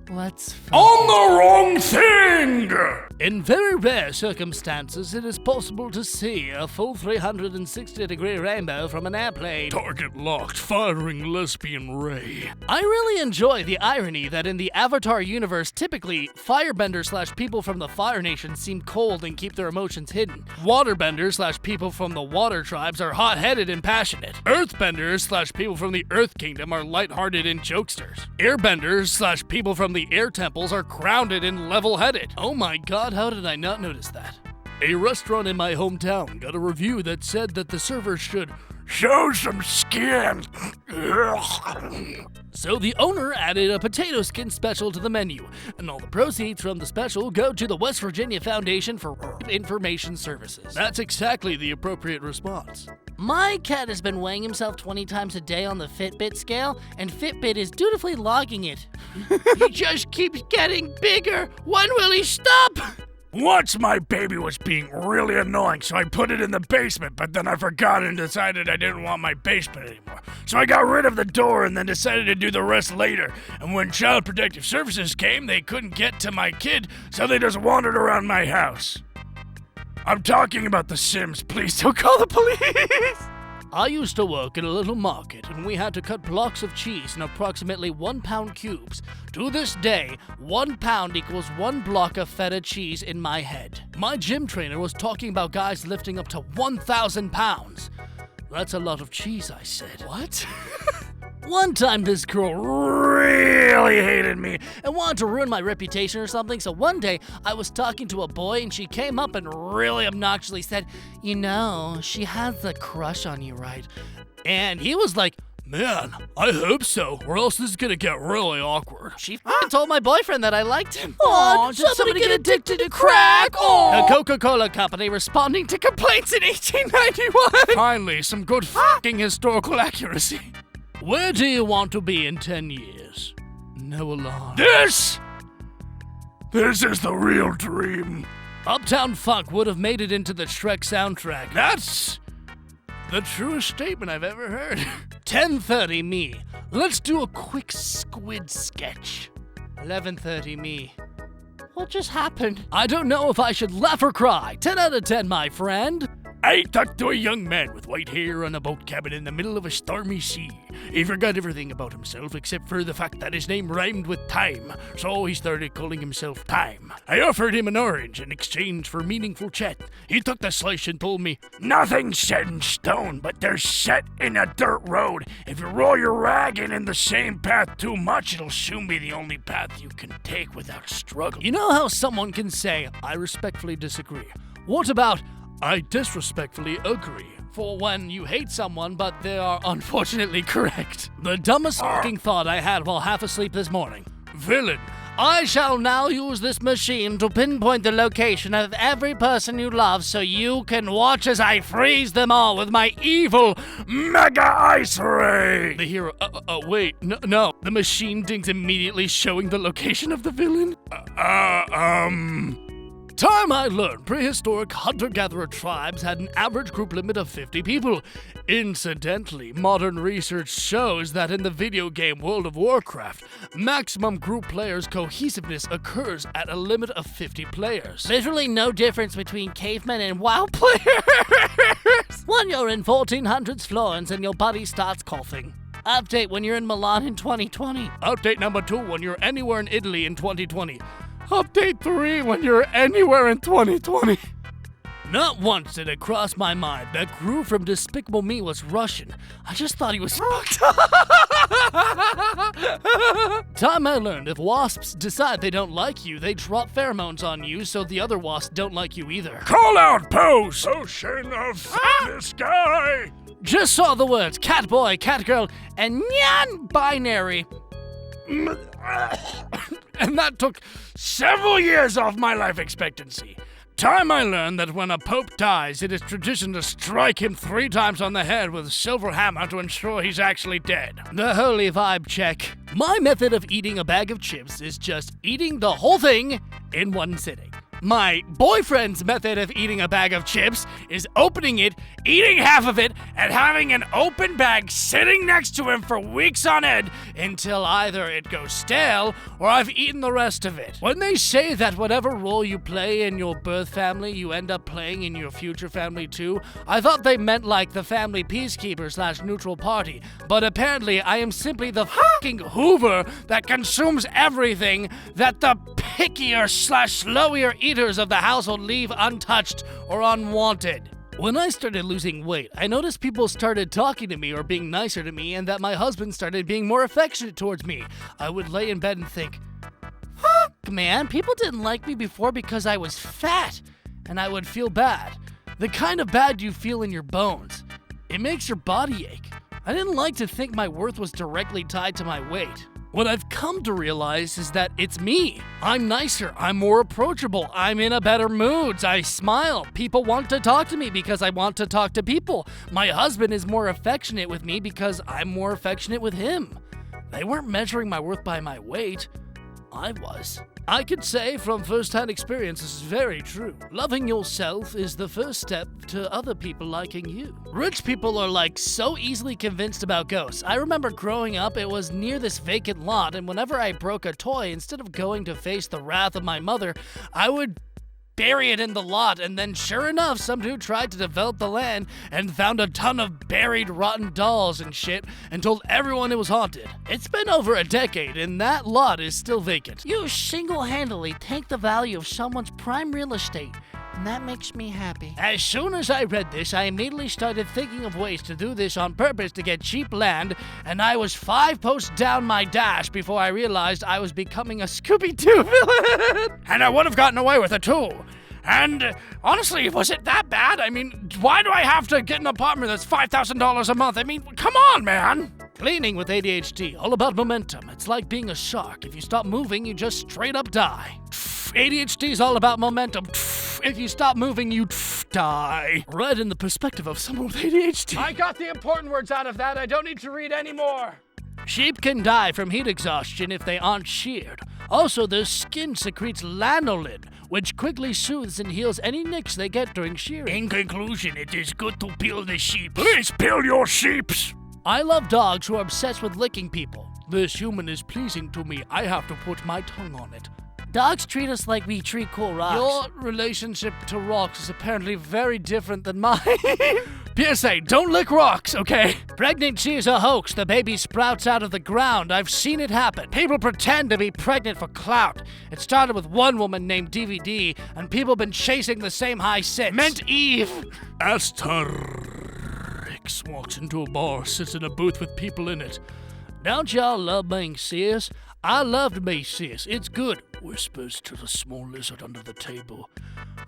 Let's On the wrong thing! In very rare circumstances, it is possible to see a full 360-degree rainbow from an airplane. Target locked, firing lesbian ray. I really enjoy the irony that in the Avatar universe, typically, firebenders/people from the Fire Nation seem cold and keep their emotions hidden. Waterbenders/people from the Water Tribes are hot-headed and passionate. Earthbenders/people from the Earth Kingdom are lighthearted and jokesters. Airbenders/people from the Air Temples are grounded and level-headed. Oh my god, how did I not notice that? A restaurant in my hometown got a review that said that the server should show some skin. So the owner added a potato skin special to the menu, and all the proceeds from the special go to the West Virginia Foundation for Information Services. That's exactly the appropriate response. My cat has been weighing himself 20 times a day on the Fitbit scale, and Fitbit is dutifully logging it. He just keeps getting bigger. When will he stop? Once my baby was being really annoying, so I put it in the basement, but then I forgot and decided I didn't want my basement anymore. So I got rid of the door and then decided to do the rest later. And when Child Protective Services came, they couldn't get to my kid, so they just wandered around my house. I'm talking about The Sims. Please don't call the police. I used to work in a little market, and we had to cut blocks of cheese in approximately 1 pound cubes. To this day, 1 pound equals 1 block of feta cheese in my head. My gym trainer was talking about guys lifting up to 1,000 pounds. That's a lot of cheese, I said. What? One time this girl really hated me and wanted to ruin my reputation or something, so one day I was talking to a boy and she came up and really obnoxiously said, "You know, she has a crush on you, right?" And he was like, "Man, I hope so, or else this is gonna get really awkward." She told my boyfriend that I liked him. Aw, did somebody get addicted to crack? The Coca-Cola Company responding to complaints in 1891. Finally, some good f***ing historical accuracy. Where do you want to be in 10 years? No alarm. This is the real dream. Uptown Funk would have made it into the Shrek soundtrack. That's the truest statement I've ever heard. 10:30 me. Let's do a quick squid sketch. 11:30 me. What just happened? I don't know if I should laugh or cry. 10 out of 10, my friend. I talked to a young man with white hair on a boat cabin in the middle of a stormy sea. He forgot everything about himself except for the fact that his name rhymed with time, so he started calling himself Time. I offered him an orange in exchange for meaningful chat. He took the slice and told me, "Nothing's set in stone, but they're set in a dirt road. If you roll your wagon in the same path too much, it'll soon be the only path you can take without a struggle." You know how someone can say, "I respectfully disagree"? What about, "I disrespectfully agree"? For when you hate someone, but they are unfortunately correct. The dumbest fucking thought I had while half asleep this morning. Villain, I shall now use this machine to pinpoint the location of every person you love so you can watch as I freeze them all with my evil Mega Ice Ray! The hero, wait, no. The machine dings immediately showing the location of the villain. Time I learned prehistoric hunter-gatherer tribes had an average group limit of 50 people. Incidentally, modern research shows that in the video game World of Warcraft, maximum group players' cohesiveness occurs at a limit of 50 players. Literally no difference between cavemen and WoW players. When you're in 1400s Florence and your buddy starts coughing. Update when you're in Milan in 2020. Update number 2 when you're anywhere in Italy in 2020. Update 3 when you're anywhere in 2020. Not once did it cross my mind that Gru from Despicable Me was Russian. I just thought he was fucked. Time I learned if wasps decide they don't like you, they drop pheromones on you so the other wasps don't like you either. Call out pose! Ocean of this guy! Just saw the words cat boy, cat girl, and non-binary. And that took several years off my life expectancy. Time I learned that when a pope dies, it is tradition to strike him 3 times on the head with a silver hammer to ensure he's actually dead. The holy vibe check. My method of eating a bag of chips is just eating the whole thing in one sitting. My boyfriend's method of eating a bag of chips is opening it, eating half of it, and having an open bag sitting next to him for weeks on end until either it goes stale or I've eaten the rest of it. When they say that whatever role you play in your birth family, you end up playing in your future family too, I thought they meant like the family peacekeeper / neutral party, but apparently I am simply the fucking Hoover that consumes everything that the pickier / slowier eaters of the household leave untouched or unwanted. When I started losing weight, I noticed people started talking to me or being nicer to me, and that my husband started being more affectionate towards me. I would lay in bed and think, fuck man, people didn't like me before because I was fat, and I would feel bad. The kind of bad you feel in your bones. It makes your body ache. I didn't like to think my worth was directly tied to my weight. What I've come to realize is that it's me. I'm nicer, I'm more approachable, I'm in a better mood, I smile. People want to talk to me because I want to talk to people. My husband is more affectionate with me because I'm more affectionate with him. They weren't measuring my worth by my weight. I was. I could say from first-hand experience this is very true. Loving yourself is the first step to other people liking you. Rich people are like so easily convinced about ghosts. I remember growing up, it was near this vacant lot, and whenever I broke a toy, instead of going to face the wrath of my mother, I would bury it in the lot, and then sure enough, some dude tried to develop the land and found a ton of buried rotten dolls and shit and told everyone it was haunted. It's been over a decade and that lot is still vacant. You single-handedly take the value of someone's prime real estate, and that makes me happy. As soon as I read this, I immediately started thinking of ways to do this on purpose to get cheap land, and I was 5 posts down my dash before I realized I was becoming a Scooby-Doo villain. And I would have gotten away with it too. And honestly, was it that bad? I mean, why do I have to get an apartment that's $5,000 a month? I mean, come on, man. Cleaning with ADHD, all about momentum. It's like being a shark. If you stop moving, you just straight up die. ADHD is all about momentum. If you stop moving, you die. Read in the perspective of someone with ADHD. I got the important words out of that. I don't need to read anymore. Sheep can die from heat exhaustion if they aren't sheared. Also, their skin secretes lanolin, which quickly soothes and heals any nicks they get during shearing. In conclusion, it is good to peel the sheep. Please peel your sheeps. I love dogs who are obsessed with licking people. This human is pleasing to me. I have to put my tongue on it. Dogs treat us like we treat cool rocks. Your relationship to rocks is apparently very different than mine. PSA, don't lick rocks, okay? Pregnancy is a hoax. The baby sprouts out of the ground. I've seen it happen. People pretend to be pregnant for clout. It started with one woman named DVD, and people have been chasing the same high since. Meant Eve. Asterix walks into a bar, sits in a booth with people in it. Don't y'all love being sis? I loved me, sis. It's good. Whispers to the small lizard under the table.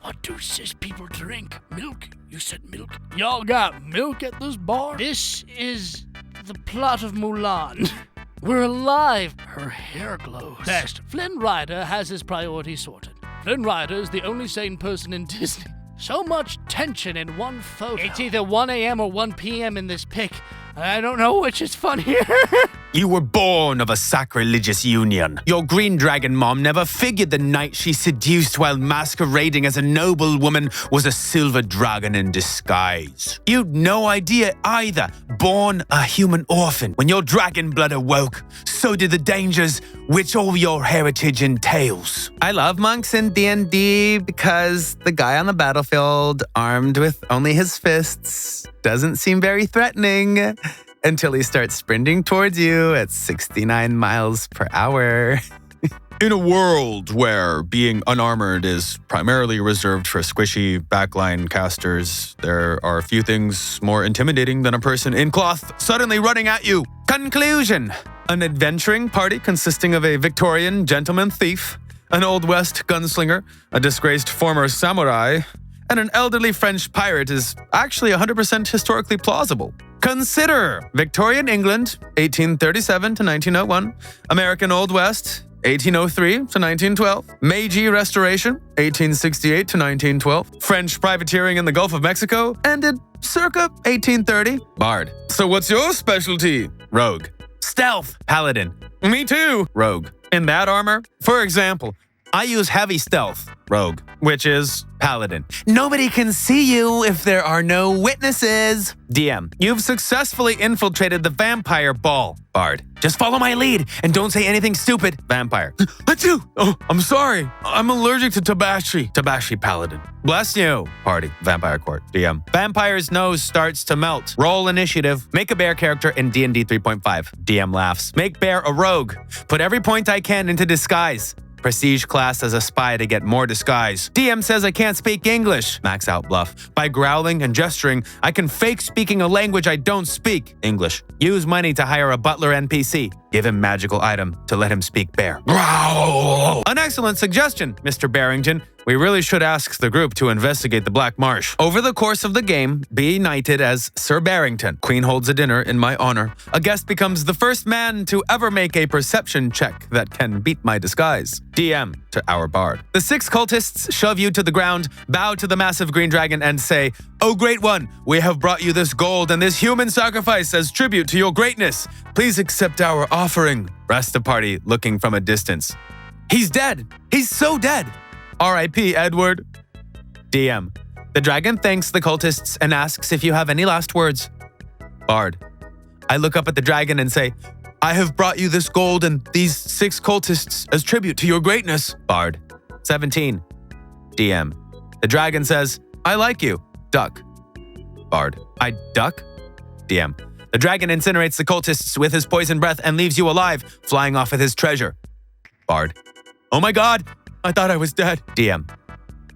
What do cis people drink? Milk? You said milk? Y'all got milk at this bar? This is the plot of Mulan. We're alive. Her hair glows. Best. Flynn Rider has his priorities sorted. Flynn Rider is the only sane person in Disney. So much tension in one photo. It's either 1 a.m. or 1 p.m. in this pic. I don't know which is funnier. You were born of a sacrilegious union. Your green dragon mom never figured the knight she seduced while masquerading as a noblewoman was a silver dragon in disguise. You'd no idea either. Born a human orphan. When your dragon blood awoke, so did the dangers which all your heritage entails. I love monks in D&D because the guy on the battlefield, armed with only his fists, doesn't seem very threatening until he starts sprinting towards you at 69 miles per hour. In a world where being unarmored is primarily reserved for squishy backline casters, there are a few things more intimidating than a person in cloth suddenly running at you. Conclusion. An adventuring party consisting of a Victorian gentleman thief, an Old West gunslinger, a disgraced former samurai, and an elderly French pirate is actually 100% historically plausible. Consider Victorian England, 1837 to 1901, American Old West, 1803 to 1912, Meiji Restoration, 1868 to 1912, French privateering in the Gulf of Mexico, ended circa 1830. Bard. So what's your specialty? Rogue. Stealth. Paladin. Me too. Rogue. In that armor, for example, I use heavy stealth, rogue, which is paladin. Nobody can see you if there are no witnesses. DM, you've successfully infiltrated the vampire ball. Bard, just follow my lead and don't say anything stupid. Vampire, achoo! Oh, I'm sorry. I'm allergic to tabashi. Tabashi paladin. Bless you. Party, vampire court. DM, vampire's nose starts to melt. Roll initiative. Make a bear character in D&D 3.5. DM laughs. Make bear a rogue. Put every point I can into disguise. Prestige class as a spy to get more disguise. DM says I can't speak English. Max out bluff. By growling and gesturing, I can fake speaking a language I don't speak. English. Use money to hire a butler NPC. Give him magical item to let him speak bear. An excellent suggestion, Mr. Barrington. We really should ask the group to investigate the Black Marsh. Over the course of the game, be knighted as Sir Barrington. Queen holds a dinner in my honor. A guest becomes the first man to ever make a perception check that can beat my disguise. DM to our bard. The 6 cultists shove you to the ground, bow to the massive green dragon, and say, "Oh, great one, we have brought you this gold and this human sacrifice as tribute to your greatness. Please accept our offering." Rest of party looking from a distance. He's dead. He's so dead. R.I.P. Edward. DM. The dragon thanks the cultists and asks if you have any last words. Bard. I look up at the dragon and say, "I have brought you this gold and these 6 cultists as tribute to your greatness." Bard. 17. DM. The dragon says, "I like you. Duck." Bard. I duck? DM. The dragon incinerates the cultists with his poison breath and leaves you alive, flying off with his treasure. Bard. Oh my god! I thought I was dead. DM.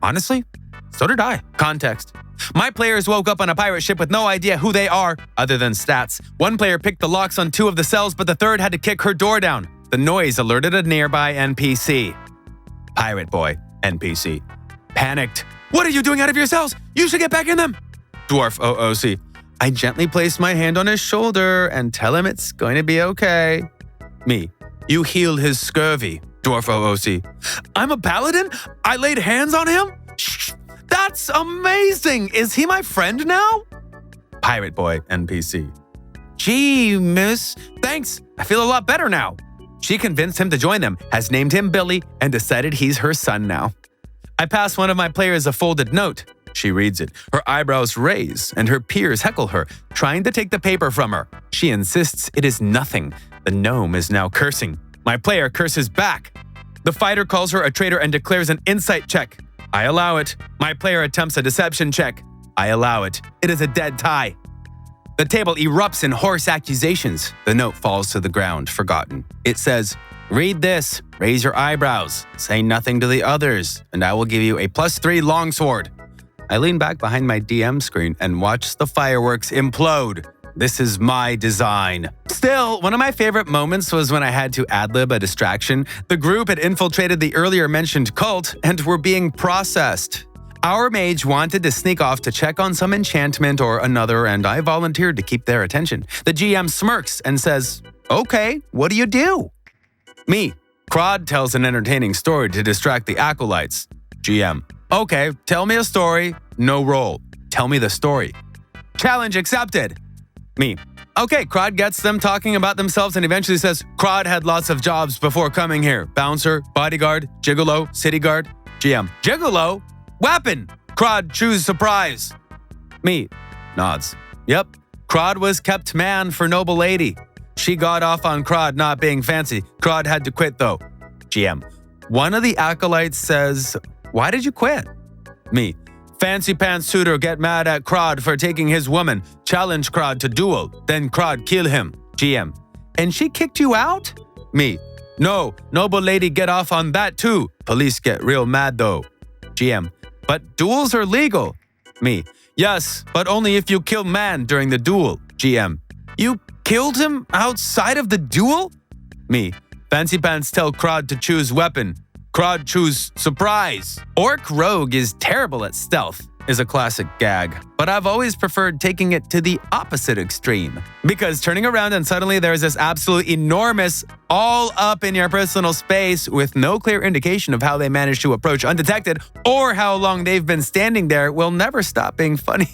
Honestly, so did I. Context. My players woke up on a pirate ship with no idea who they are, other than stats. One player picked the locks on 2 of the cells, but the third had to kick her door down. The noise alerted a nearby NPC. Pirate boy, NPC. Panicked. What are you doing out of your cells? You should get back in them. Dwarf OOC. I gently place my hand on his shoulder and tell him it's going to be okay. Me. You healed his scurvy. Dwarf OOC. I'm a paladin? I laid hands on him? Shh, that's amazing! Is he my friend now? Pirate boy, NPC. Gee, miss. Thanks. I feel a lot better now. She convinced him to join them, has named him Billy, and decided he's her son now. I pass one of my players a folded note. She reads it. Her eyebrows raise, and her peers heckle her, trying to take the paper from her. She insists it is nothing. The gnome is now cursing. My player curses back. The fighter calls her a traitor and declares an insight check. I allow it. My player attempts a deception check. I allow it. It is a dead tie. The table erupts in hoarse accusations. The note falls to the ground, forgotten. It says, "Read this, raise your eyebrows, say nothing to the others, and I will give you a +3 longsword." I lean back behind my DM screen and watch the fireworks implode. This is my design. Still, one of my favorite moments was when I had to ad-lib a distraction. The group had infiltrated the earlier mentioned cult and were being processed. Our mage wanted to sneak off to check on some enchantment or another, and I volunteered to keep their attention. The GM smirks and says, "Okay, what do you do?" Me. Crod tells an entertaining story to distract the acolytes. GM. Okay, tell me a story. No roll. Tell me the story. Challenge accepted. Me. Okay, Crod gets them talking about themselves and eventually says, Crod had lots of jobs before coming here. Bouncer, bodyguard, gigolo, city guard. GM. Gigolo? Weapon! Crod, choose surprise. Me. Nods. Yep. Crod was kept man for noble lady. She got off on Crod not being fancy. Crod had to quit though. GM. One of the acolytes says, why did you quit? Me. Fancy pants suitor get mad at Crod for taking his woman. Challenge Crod to duel. Then Crod kill him. GM. And she kicked you out? Me. No, noble lady get off on that too. Police get real mad though. GM. But duels are legal. Me. Yes, but only if you kill man during the duel. GM. You killed him outside of the duel? Me. Fancy pants tell Crod to choose weapon. Crod choose surprise. Orc rogue is terrible at stealth is a classic gag, but I've always preferred taking it to the opposite extreme. Because turning around and suddenly there's this absolute enormous all up in your personal space with no clear indication of how they managed to approach undetected or how long they've been standing there will never stop being funny.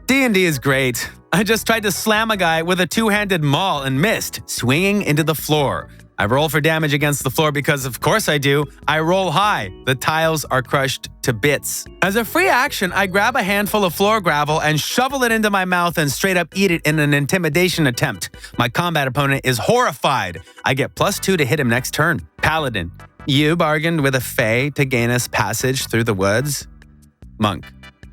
D&D is great. I just tried to slam a guy with a two-handed maul and missed, swinging into the floor. I roll for damage against the floor because of course I do. I roll high. The tiles are crushed to bits. As a free action, I grab a handful of floor gravel and shovel it into my mouth and straight up eat it in an intimidation attempt. My combat opponent is horrified. I get +2 to hit him next turn. Paladin, you bargained with a fae to gain us passage through the woods? Monk,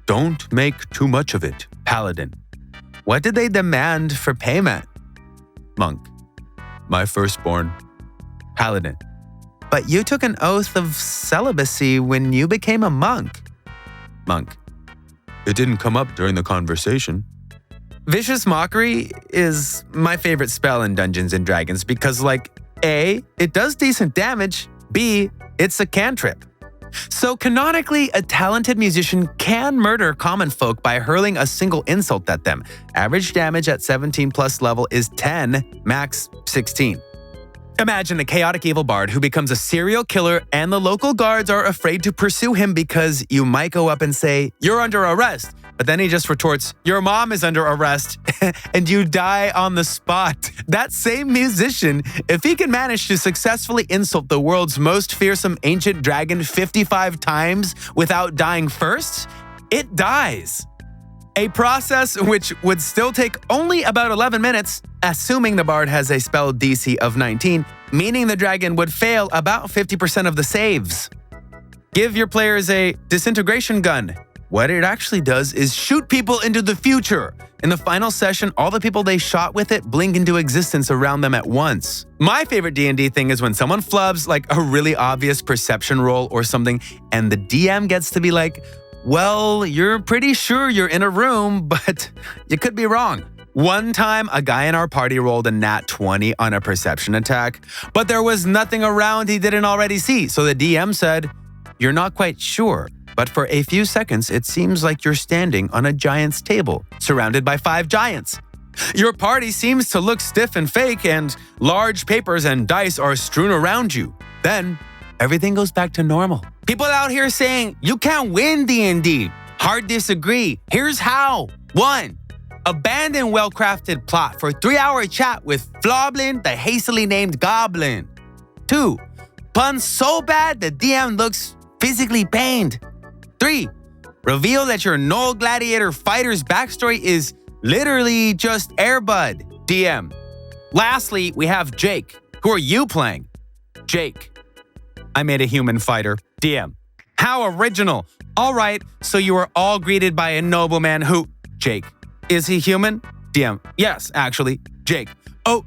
don't make too much of it. Paladin, what did they demand for payment? Monk, my firstborn. Paladin, but you took an oath of celibacy when you became a monk. Monk, it didn't come up during the conversation. Vicious Mockery is my favorite spell in Dungeons & Dragons because, like, A, it does decent damage, B, it's a cantrip. So canonically, a talented musician can murder common folk by hurling a single insult at them. Average damage at 17 plus level is 10, max 16. Imagine a chaotic evil bard who becomes a serial killer and the local guards are afraid to pursue him because you might go up and say, "You're under arrest." But then he just retorts, "Your mom is under arrest," and you die on the spot. That same musician, if he can manage to successfully insult the world's most fearsome ancient dragon 55 times without dying first, it dies. A process which would still take only about 11 minutes, assuming the bard has a spell DC of 19, meaning the dragon would fail about 50% of the saves. Give your players a disintegration gun. What it actually does is shoot people into the future. In the final session, all the people they shot with it blink into existence around them at once. My favorite D&D thing is when someone flubs like a really obvious perception roll or something, and the DM gets to be like, "Well, you're pretty sure you're in a room, but you could be wrong." One time, a guy in our party rolled a nat 20 on a perception attack, but there was nothing around he didn't already see, so the DM said, "You're not quite sure, but for a few seconds, it seems like you're standing on a giant's table, surrounded by 5 giants. Your party seems to look stiff and fake, and large papers and dice are strewn around you. Then, everything goes back to normal." People out here saying, "You can't win D&D. Hard disagree. Here's how. 1. Abandon well-crafted plot for 3-hour chat with Floblin, the hastily named goblin. 2. Pun so bad the DM looks physically pained. 3. Reveal that your Null Gladiator fighter's backstory is literally just Airbud. DM. Lastly, we have Jake. Who are you playing? Jake. I made a human fighter. DM. How original. All right, so you are all greeted by a nobleman who... Jake. Is he human? DM. Yes, actually. Jake. Oh,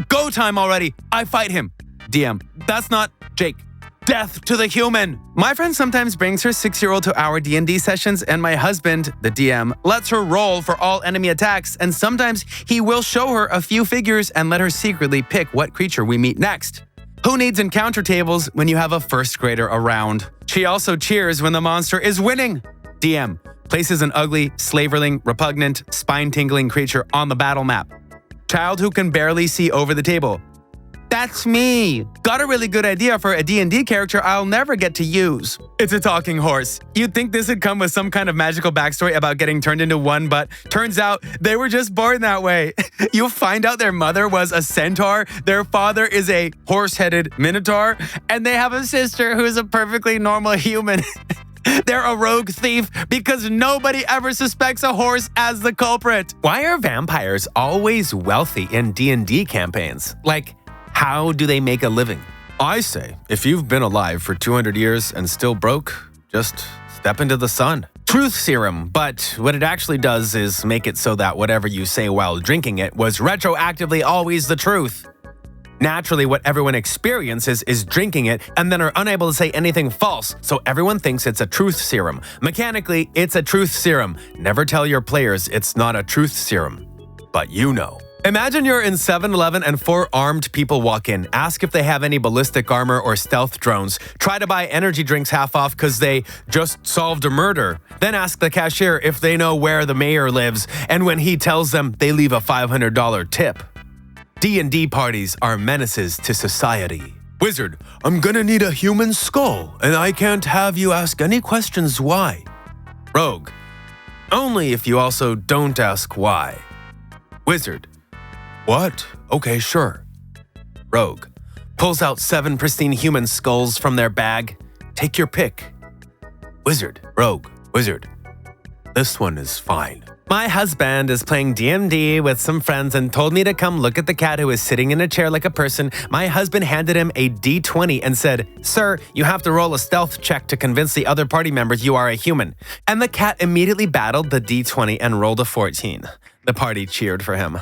go time already. I fight him. DM. That's not Jake. Death to the human. My friend sometimes brings her 6-year-old to our D&D sessions, and my husband, the DM, lets her roll for all enemy attacks, and sometimes he will show her a few figures and let her secretly pick what creature we meet next. Who needs encounter tables when you have a first grader around? She also cheers when the monster is winning. DM. Places an ugly, slaverling, repugnant, spine-tingling creature on the battle map. Child who can barely see over the table. That's me. Got a really good idea for a D&D character I'll never get to use. It's a talking horse. You'd think this would come with some kind of magical backstory about getting turned into one, but turns out they were just born that way. You'll find out their mother was a centaur, their father is a horse-headed minotaur, and they have a sister who's a perfectly normal human. They're a rogue thief because nobody ever suspects a horse as the culprit. Why are vampires always wealthy in D&D campaigns? Like, how do they make a living? I say, if you've been alive for 200 years and still broke, just step into the sun. Truth serum, but what it actually does is make it so that whatever you say while drinking it was retroactively always the truth. Naturally, what everyone experiences is drinking it and then are unable to say anything false, so everyone thinks it's a truth serum. Mechanically, it's a truth serum. Never tell your players it's not a truth serum. But you know. Imagine you're in 7-Eleven and 4 armed people walk in, ask if they have any ballistic armor or stealth drones, try to buy energy drinks half off because they just solved a murder, then ask the cashier if they know where the mayor lives, and when he tells them, they leave a $500 tip. D&D parties are menaces to society. Wizard, I'm gonna need a human skull, and I can't have you ask any questions why. Rogue, only if you also don't ask why. Wizard, what? Okay, sure. Rogue, pulls out 7 pristine human skulls from their bag. Take your pick. Wizard, rogue, wizard. This one is fine. My husband is playing D&D with some friends and told me to come look at the cat who is sitting in a chair like a person. My husband handed him a D20 and said, "Sir, you have to roll a stealth check to convince the other party members you are a human." And the cat immediately battled the D20 and rolled a 14. The party cheered for him.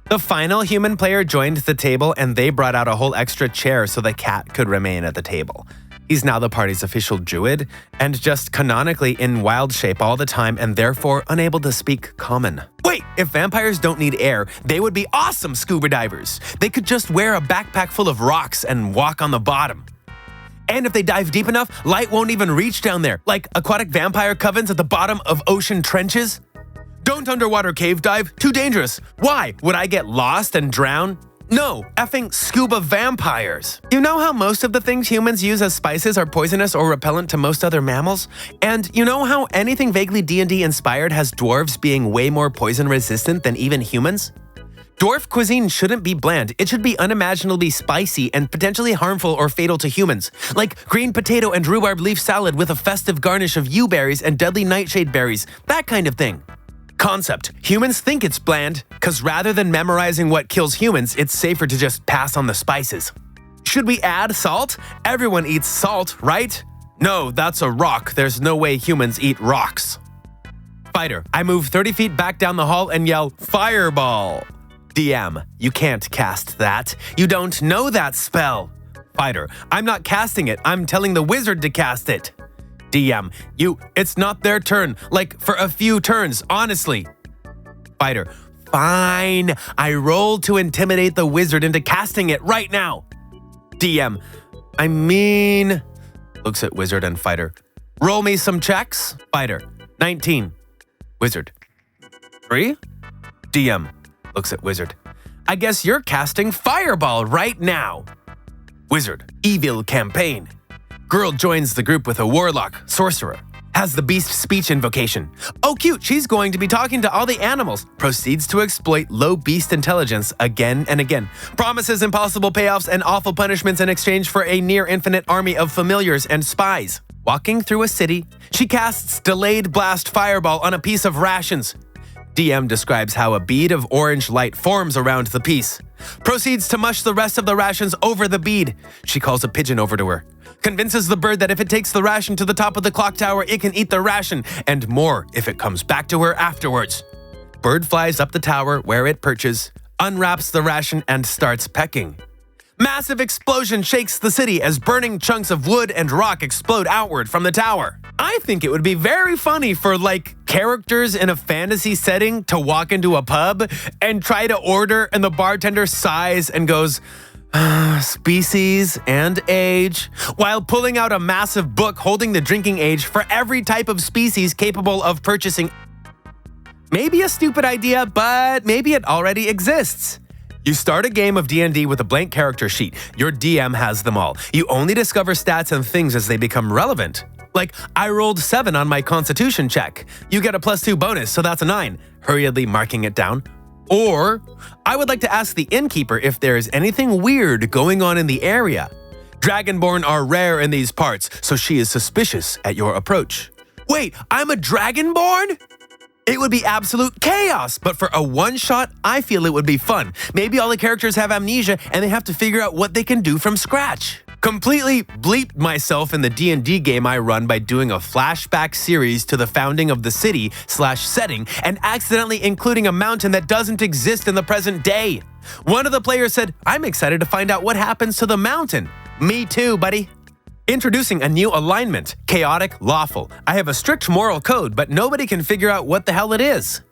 The final human player joined the table and they brought out a whole extra chair so the cat could remain at the table. He's now the party's official druid and just canonically in wild shape all the time and therefore unable to speak common. Wait, if vampires don't need air, they would be awesome scuba divers. They could just wear a backpack full of rocks and walk on the bottom. And if they dive deep enough, light won't even reach down there, like aquatic vampire covens at the bottom of ocean trenches. Don't underwater cave dive, too dangerous. Why? Would I get lost and drown? No, effing scuba vampires. You know how most of the things humans use as spices are poisonous or repellent to most other mammals? And you know how anything vaguely D&D inspired has dwarves being way more poison resistant than even humans? Dwarf cuisine shouldn't be bland. It should be unimaginably spicy and potentially harmful or fatal to humans. Like green potato and rhubarb leaf salad with a festive garnish of yew berries and deadly nightshade berries. That kind of thing. Concept. Humans think it's bland, because rather than memorizing what kills humans, it's safer to just pass on the spices. Should we add salt? Everyone eats salt, right? No, that's a rock. There's no way humans eat rocks. Fighter. I move 30 feet back down the hall and yell, "Fireball!" DM. You can't cast that. You don't know that spell. Fighter. I'm not casting it. I'm telling the wizard to cast it. DM. It's not their turn. Like, for a few turns, honestly. Fighter. Fine. I rolled to intimidate the wizard into casting it right now. DM. Looks at wizard and fighter. Roll me some checks. Fighter. 19. Wizard. 3. DM. Looks at wizard. I guess you're casting fireball right now. Wizard. Evil campaign. Girl joins the group with a warlock, sorcerer. Has the beast speech invocation. Oh cute, she's going to be talking to all the animals. Proceeds to exploit low beast intelligence again and again. Promises impossible payoffs and awful punishments in exchange for a near infinite army of familiars and spies. Walking through a city, she casts delayed blast fireball on a piece of rations. DM describes how a bead of orange light forms around the piece. Proceeds to mush the rest of the rations over the bead. She calls a pigeon over to her. Convinces the bird that if it takes the ration to the top of the clock tower, it can eat the ration, and more if it comes back to her afterwards. Bird flies up the tower where it perches, unwraps the ration, and starts pecking. Massive explosion shakes the city as burning chunks of wood and rock explode outward from the tower. I think it would be very funny for, characters in a fantasy setting to walk into a pub and try to order, and the bartender sighs and goes, "Species and age," while pulling out a massive book holding the drinking age for every type of species capable of purchasing. Maybe a stupid idea, but maybe it already exists. You start a game of D&D with a blank character sheet. Your DM has them all. You only discover stats and things as they become relevant. Like, I rolled 7 on my constitution check. You get a +2 bonus, so that's a 9. Hurriedly marking it down. Or, I would like to ask the innkeeper if there is anything weird going on in the area. Dragonborn are rare in these parts, so she is suspicious at your approach. Wait, I'm a Dragonborn? It would be absolute chaos, but for a one-shot, I feel it would be fun. Maybe all the characters have amnesia and they have to figure out what they can do from scratch. Completely bleeped myself in the D&D game I run by doing a flashback series to the founding of the city/setting and accidentally including a mountain that doesn't exist in the present day. One of the players said, "I'm excited to find out what happens to the mountain." Me too, buddy. Introducing a new alignment, chaotic, lawful. I have a strict moral code, but nobody can figure out what the hell it is.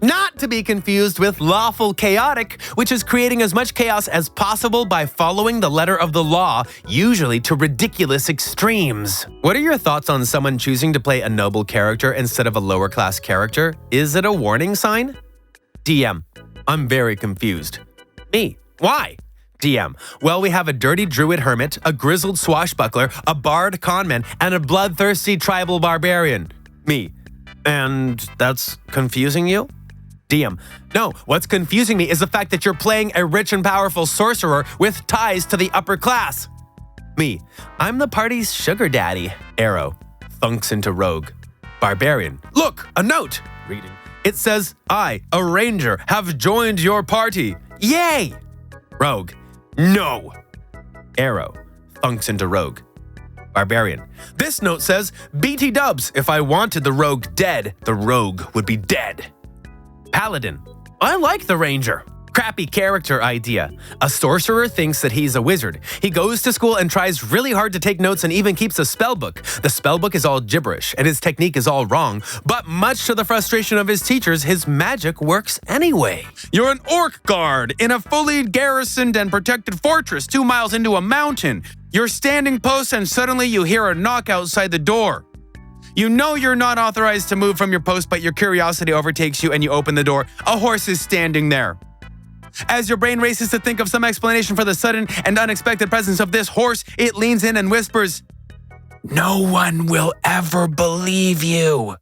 Not to be confused with lawful chaotic, which is creating as much chaos as possible by following the letter of the law, usually to ridiculous extremes. What are your thoughts on someone choosing to play a noble character instead of a lower class character? Is it a warning sign? DM. I'm very confused. Me. Why? DM. Well, we have a dirty druid hermit, a grizzled swashbuckler, a bard conman, and a bloodthirsty tribal barbarian. Me. And that's confusing you? DM. No, what's confusing me is the fact that you're playing a rich and powerful sorcerer with ties to the upper class. Me. I'm the party's sugar daddy. Arrow. Thunks into rogue. Barbarian. Look, a note. Reading. It says, I, a ranger, have joined your party. Yay! Rogue. No. Arrow. Thunks into rogue. Barbarian. This note says, BT dubs, if I wanted the rogue dead, the rogue would be dead. Paladin. I like the ranger. Crappy character idea. A sorcerer thinks that he's a wizard. He goes to school and tries really hard to take notes and even keeps a spellbook. The spellbook is all gibberish and his technique is all wrong, but much to the frustration of his teachers, his magic works anyway. You're an orc guard in a fully garrisoned and protected fortress 2 miles into a mountain. You're standing post and suddenly you hear a knock outside the door. You know you're not authorized to move from your post, but your curiosity overtakes you and you open the door. A horse is standing there. As your brain races to think of some explanation for the sudden and unexpected presence of this horse, it leans in and whispers, "No one will ever believe you."